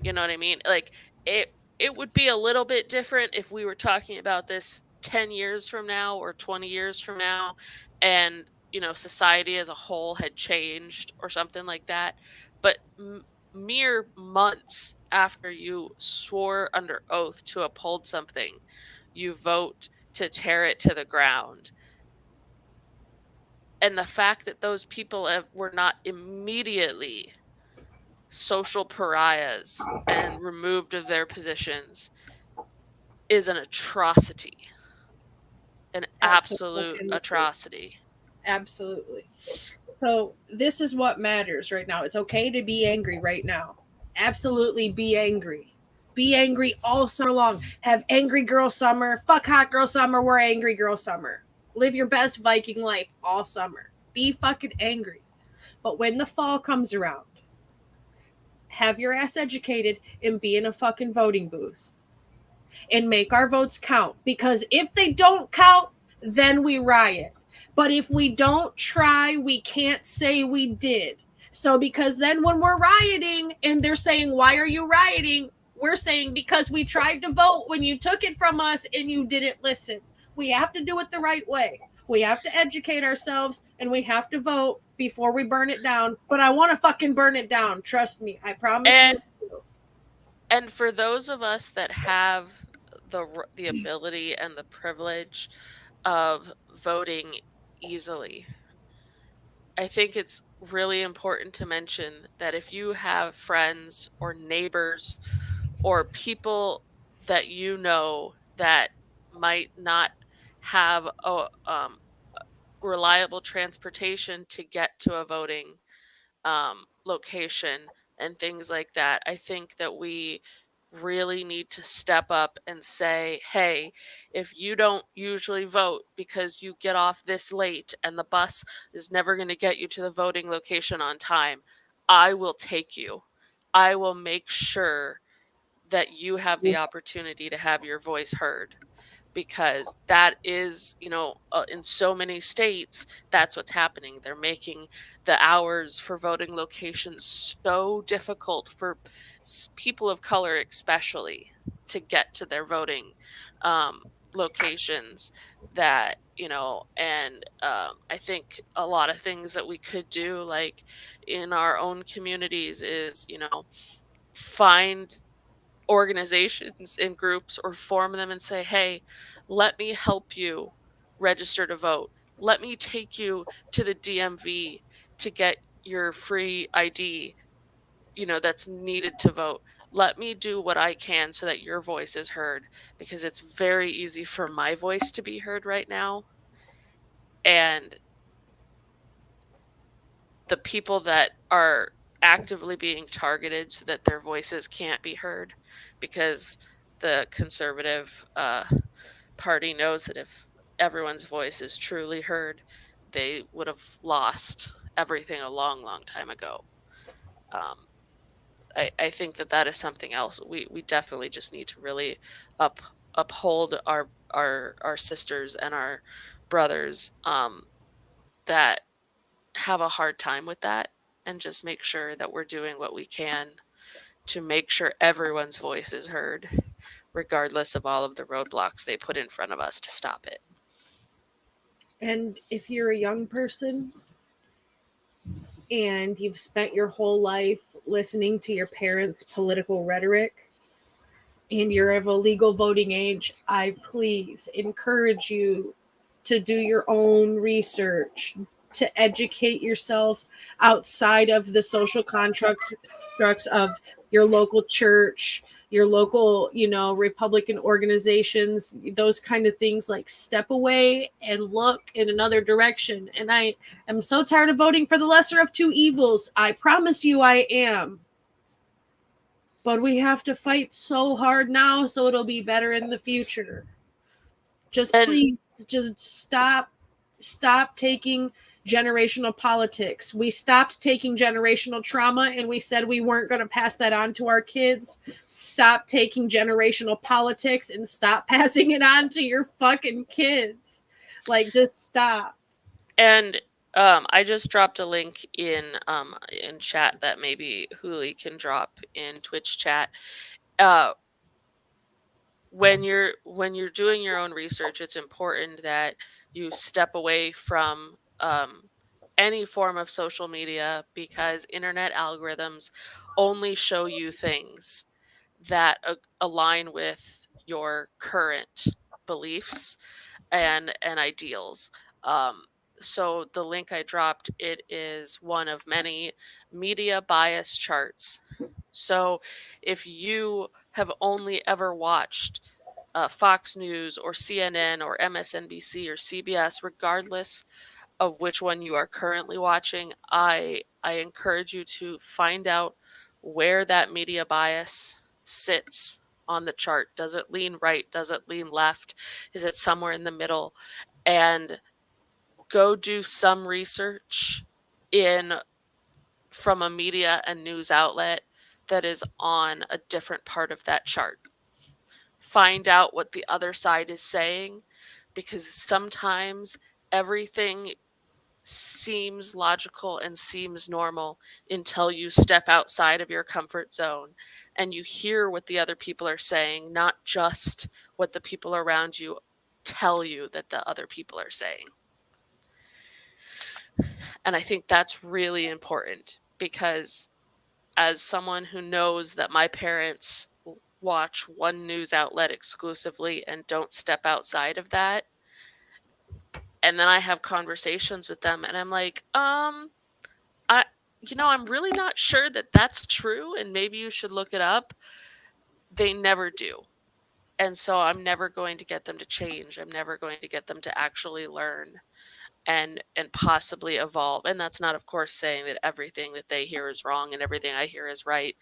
You know what I mean? Like it would be a little bit different if we were talking about this 10 years from now or 20 years from now, and you know, society as a whole had changed or something like that. But mere months after you swore under oath to uphold something, you vote to tear it to the ground. And the fact that those people were not immediately social pariahs and removed of their positions is an atrocity. An absolute Absolutely. atrocity. Absolutely. So this is what matters right now. It's okay to be angry right now. Absolutely be angry. Be angry all summer long. Have angry girl summer. Fuck hot girl summer. We're angry girl summer. Live your best Viking life all summer. Be fucking angry. But when the fall comes around, have your ass educated and be in a fucking voting booth and make our votes count. Because if they don't count, then we riot. But if we don't try, we can't say we did. So because then when we're rioting and they're saying, why are you rioting? We're saying because we tried to vote when you took it from us and you didn't listen. We have to do it the right way. We have to educate ourselves and we have to vote before we burn it down. But I want to fucking burn it down. Trust me. I promise you. And for those of us that have the ability and the privilege of voting easily, I think it's really important to mention that if you have friends or neighbors or people that you know that might not have a reliable transportation to get to a voting location and things like that, I think that we really need to step up and say, hey, if you don't usually vote because you get off this late and the bus is never going to get you to the voting location on time, I will take you. I will make sure that you have the opportunity to have your voice heard, because that is, you know, in so many states, that's what's happening. They're making the hours for voting locations so difficult for people of color, especially, to get to their voting locations, that, you know, and I think a lot of things that we could do, like in our own communities, is, you know, find organizations and groups or form them and say, hey, let me help you register to vote. Let me take you to the DMV to get your free ID, you know, that's needed to vote. Let me do what I can so that your voice is heard, because it's very easy for my voice to be heard right now. And the people that are actively being targeted so that their voices can't be heard, because the conservative party knows that if everyone's voice is truly heard, they would have lost everything a long, long time ago. I think that that is something else. We definitely just need to really uphold our sisters and our brothers that have a hard time with that, and just make sure that we're doing what we can to make sure everyone's voice is heard, regardless of all of the roadblocks they put in front of us to stop it. And if you're a young person and you've spent your whole life listening to your parents' political rhetoric and you're of a legal voting age, I please encourage you to do your own research. to educate yourself outside of the social constructs of your local church, your local, Republican organizations, those kind of things. Like, step away and look in another direction. And I am so tired of voting for the lesser of two evils. I promise you I am. But we have to fight so hard now so it'll be better in the future. Please, just stop taking generational politics. We stopped taking generational trauma and we said we weren't going to pass that on to our kids. Stop taking generational politics and stop passing it on to your fucking kids. Like, just stop. And I just dropped a link in chat that maybe Huli can drop in Twitch chat. When you're doing your own research, it's important that you step away from any form of social media, because internet algorithms only show you things that align with your current beliefs and ideals. So the link I dropped, it is one of many media bias charts. So if you have only ever watched Fox News or CNN or MSNBC or CBS, regardless of which one you are currently watching, I encourage you to find out where that media bias sits on the chart. Does it lean right? Does it lean left? Is it somewhere in the middle? And go do some research from a media and news outlet that is on a different part of that chart. Find out what the other side is saying, because sometimes everything seems logical and seems normal until you step outside of your comfort zone and you hear what the other people are saying, not just what the people around you tell you that the other people are saying. And I think that's really important, because as someone who knows that my parents watch one news outlet exclusively and don't step outside of that, and then I have conversations with them and I'm like, I'm really not sure that that's true, and maybe you should look it up. They never do. And so I'm never going to get them to change. I'm never going to get them to actually learn and possibly evolve. And that's not, of course, saying that everything that they hear is wrong and everything I hear is right.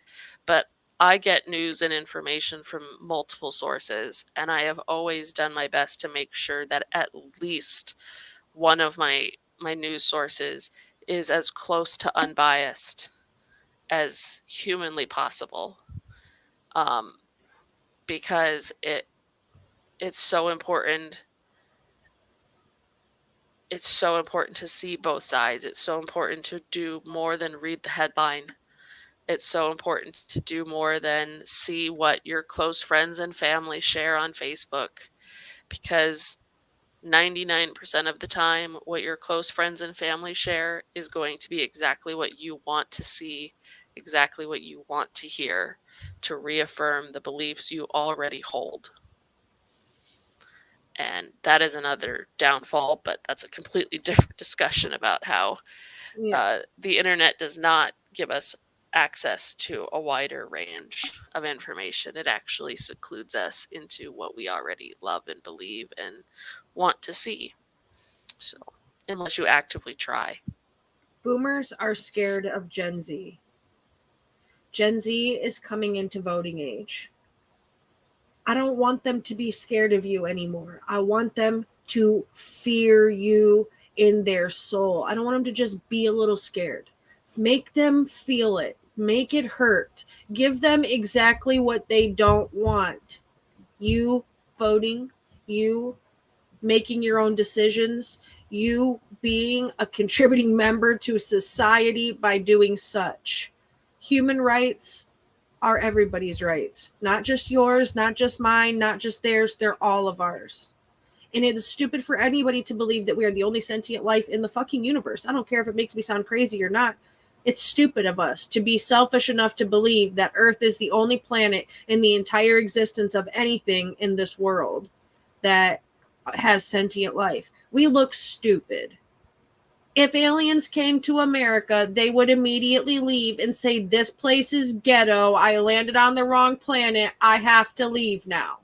But I get news and information from multiple sources, and I have always done my best to make sure that at least one of my news sources is as close to unbiased as humanly possible, because it's so important. It's so important to see both sides. It's so important to do more than read the headline. It's so important to do more than see what your close friends and family share on Facebook, because 99% of the time, what your close friends and family share is going to be exactly what you want to see, exactly what you want to hear, to reaffirm the beliefs you already hold. And that is another downfall, but that's a completely different discussion about how the internet does not give us access to a wider range of information. It actually secludes us into what we already love and believe and want to see. So, unless you actively try. Boomers are scared of Gen Z. Gen Z is coming into voting age. I don't want them to be scared of you anymore. I want them to fear you in their soul. I don't want them to just be a little scared. Make them feel it. Make it hurt. Give them exactly what they don't want. You voting, you making your own decisions, you being a contributing member to society by doing such. Human rights are everybody's rights, not just yours, not just mine, not just theirs. They're all of ours. And it is stupid for anybody to believe that we are the only sentient life in the fucking universe. I don't care if it makes me sound crazy or not. It's stupid of us to be selfish enough to believe that Earth is the only planet in the entire existence of anything in this world that has sentient life. We look stupid. If aliens came to America, they would immediately leave and say, this place is ghetto. I landed on the wrong planet. I have to leave now.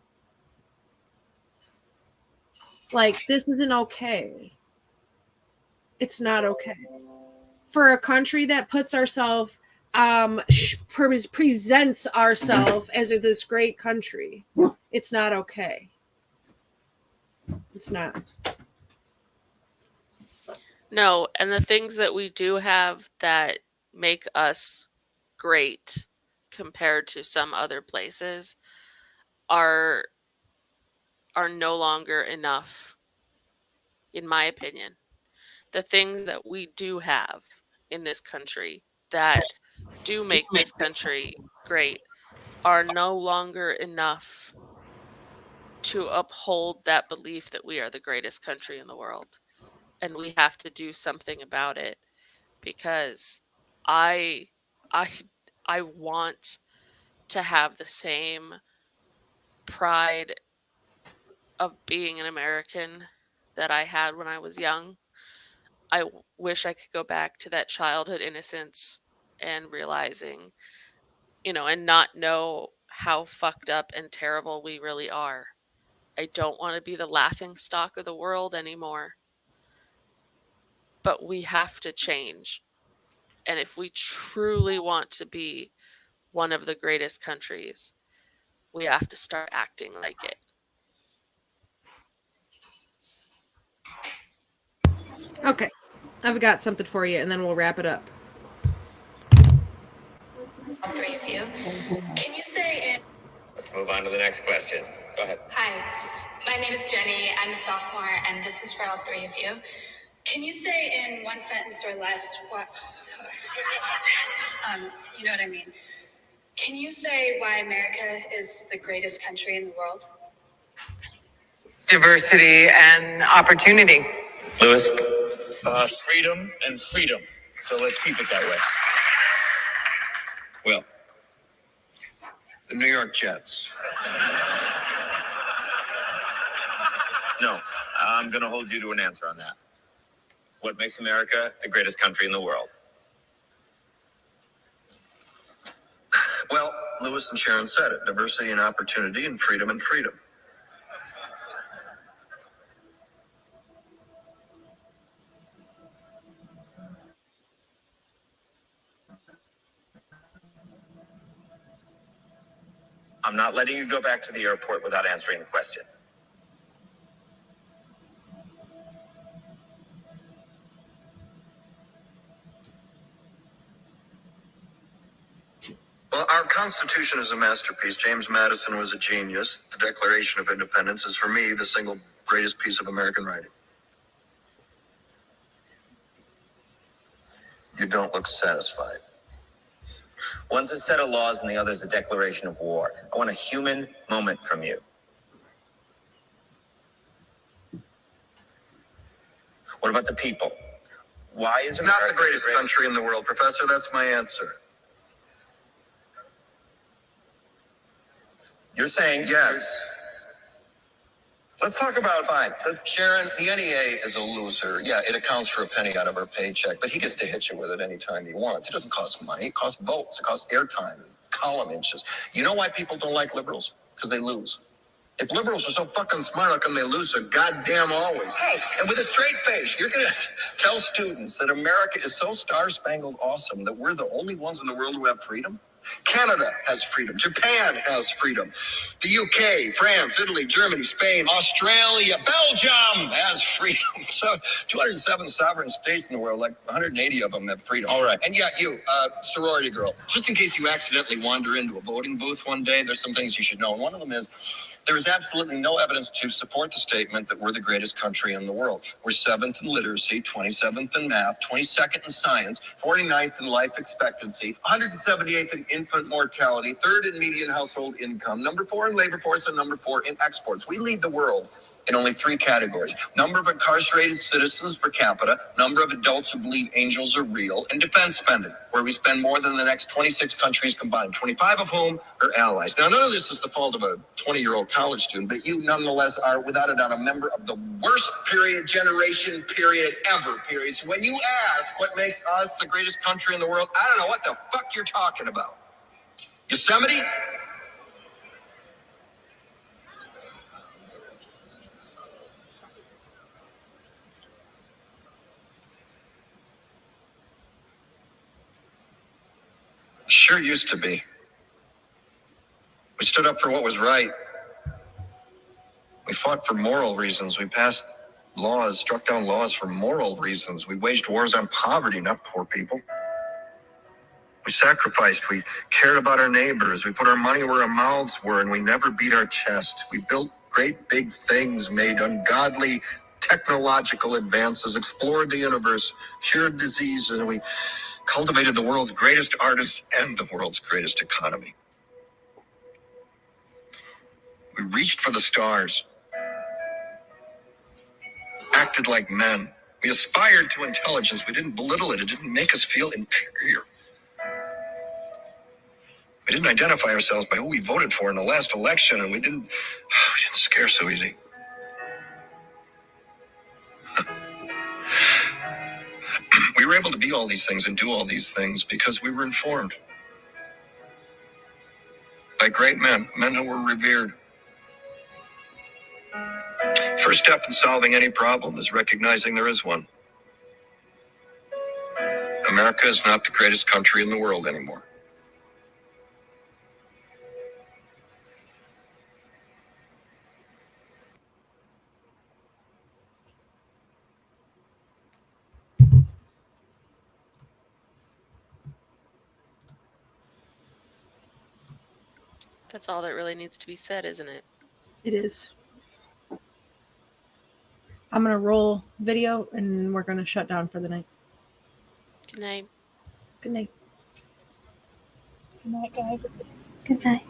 Like, this isn't okay. It's not okay. For a country that puts ourselves, presents ourselves as this great country, it's not okay. It's not. No, and the things that we do have that make us great compared to some other places are no longer enough, in my opinion. The things that we do have in this country that do make this country great are no longer enough to uphold that belief that we are the greatest country in the world. And we have to do something about it, because I I I want to have the same pride of being an American that I had when I was young. I wish I could go back to that childhood innocence and realizing, and not know how fucked up and terrible we really are. I don't want to be the laughing stock of the world anymore. But we have to change. And if we truly want to be one of the greatest countries, we have to start acting like it. Okay. I've got something for you, and then we'll wrap it up. All three of you. Can you say it? Let's move on to the next question. Go ahead. Hi, my name is Jenny. I'm a sophomore, and this is for all three of you. Can you say in one sentence or less what? You know what I mean. Can you say why America is the greatest country in the world? Diversity and opportunity. Lewis? Freedom and freedom. So let's keep it that way. Will? The New York Jets. No, I'm going to hold you to an answer on that. What makes America the greatest country in the world? Well, Lewis and Sharon said it. Diversity and opportunity and freedom and freedom. I'm not letting you go back to the airport without answering the question. Well, our Constitution is a masterpiece. James Madison was a genius. The Declaration of Independence is, for me, the single greatest piece of American writing. You don't look satisfied. One's a set of laws and the other's a declaration of war. I want a human moment from you. What about the people? Why is America Not the greatest country in the world, Professor. That's my answer. You're saying Yes. Let's talk about Sharon. The NEA is a loser. Yeah, it accounts for a penny out of her paycheck, but he gets to hit you with it anytime he wants. It doesn't cost money. It costs votes. It costs airtime, column inches. You know why people don't like liberals? Because they lose. If liberals are so fucking smart, how come they lose so goddamn always? Hey, and with a straight face, you're going to tell students that America is so star-spangled awesome that we're the only ones in the world who have freedom? Canada has freedom. Japan has freedom. The UK, France, Italy, Germany, Spain, Australia, Belgium has freedom. So 207 sovereign states in the world, like 180 of them have freedom. All right. And yeah, you, sorority girl, just in case you accidentally wander into a voting booth one day, there's some things you should know. And one of them is there is absolutely no evidence to support the statement that we're the greatest country in the world. We're 7th in literacy, 27th in math, 22nd in science, 49th in life expectancy, 178th in infant mortality, 3rd in median household income, number 4 in labor force, and number 4 in exports. We lead the world in only 3 categories: number of incarcerated citizens per capita, number of adults who believe angels are real, and defense spending, where we spend more than the next 26 countries combined, 25 of whom are allies. Now, none of this is the fault of a 20-year-old college student, but you nonetheless are, without a doubt, a member of the worst generation ever. So when you ask what makes us the greatest country in the world, I don't know what the fuck you're talking about. Yosemite? Sure used to be. We stood up for what was right. We fought for moral reasons. We passed laws, struck down laws for moral reasons. We waged wars on poverty, not poor people. We sacrificed. We cared about our neighbors. We put our money where our mouths were, and we never beat our chest. We built great big things, made ungodly technological advances, explored the universe, cured diseases, and we cultivated the world's greatest artists and the world's greatest economy. We reached for the stars, acted like men. We aspired to intelligence. We didn't belittle it. It didn't make us feel inferior. We didn't identify ourselves by who we voted for in the last election, and we didn't scare so easy. We were able to be all these things and do all these things because we were informed by great men who were revered. First step in solving any problem is recognizing there is one. America is not the greatest country in the world anymore. That's all that really needs to be said, isn't it? It is. I'm going to roll video and we're going to shut down for the night. Good night. Good night. Good night, guys. Good night.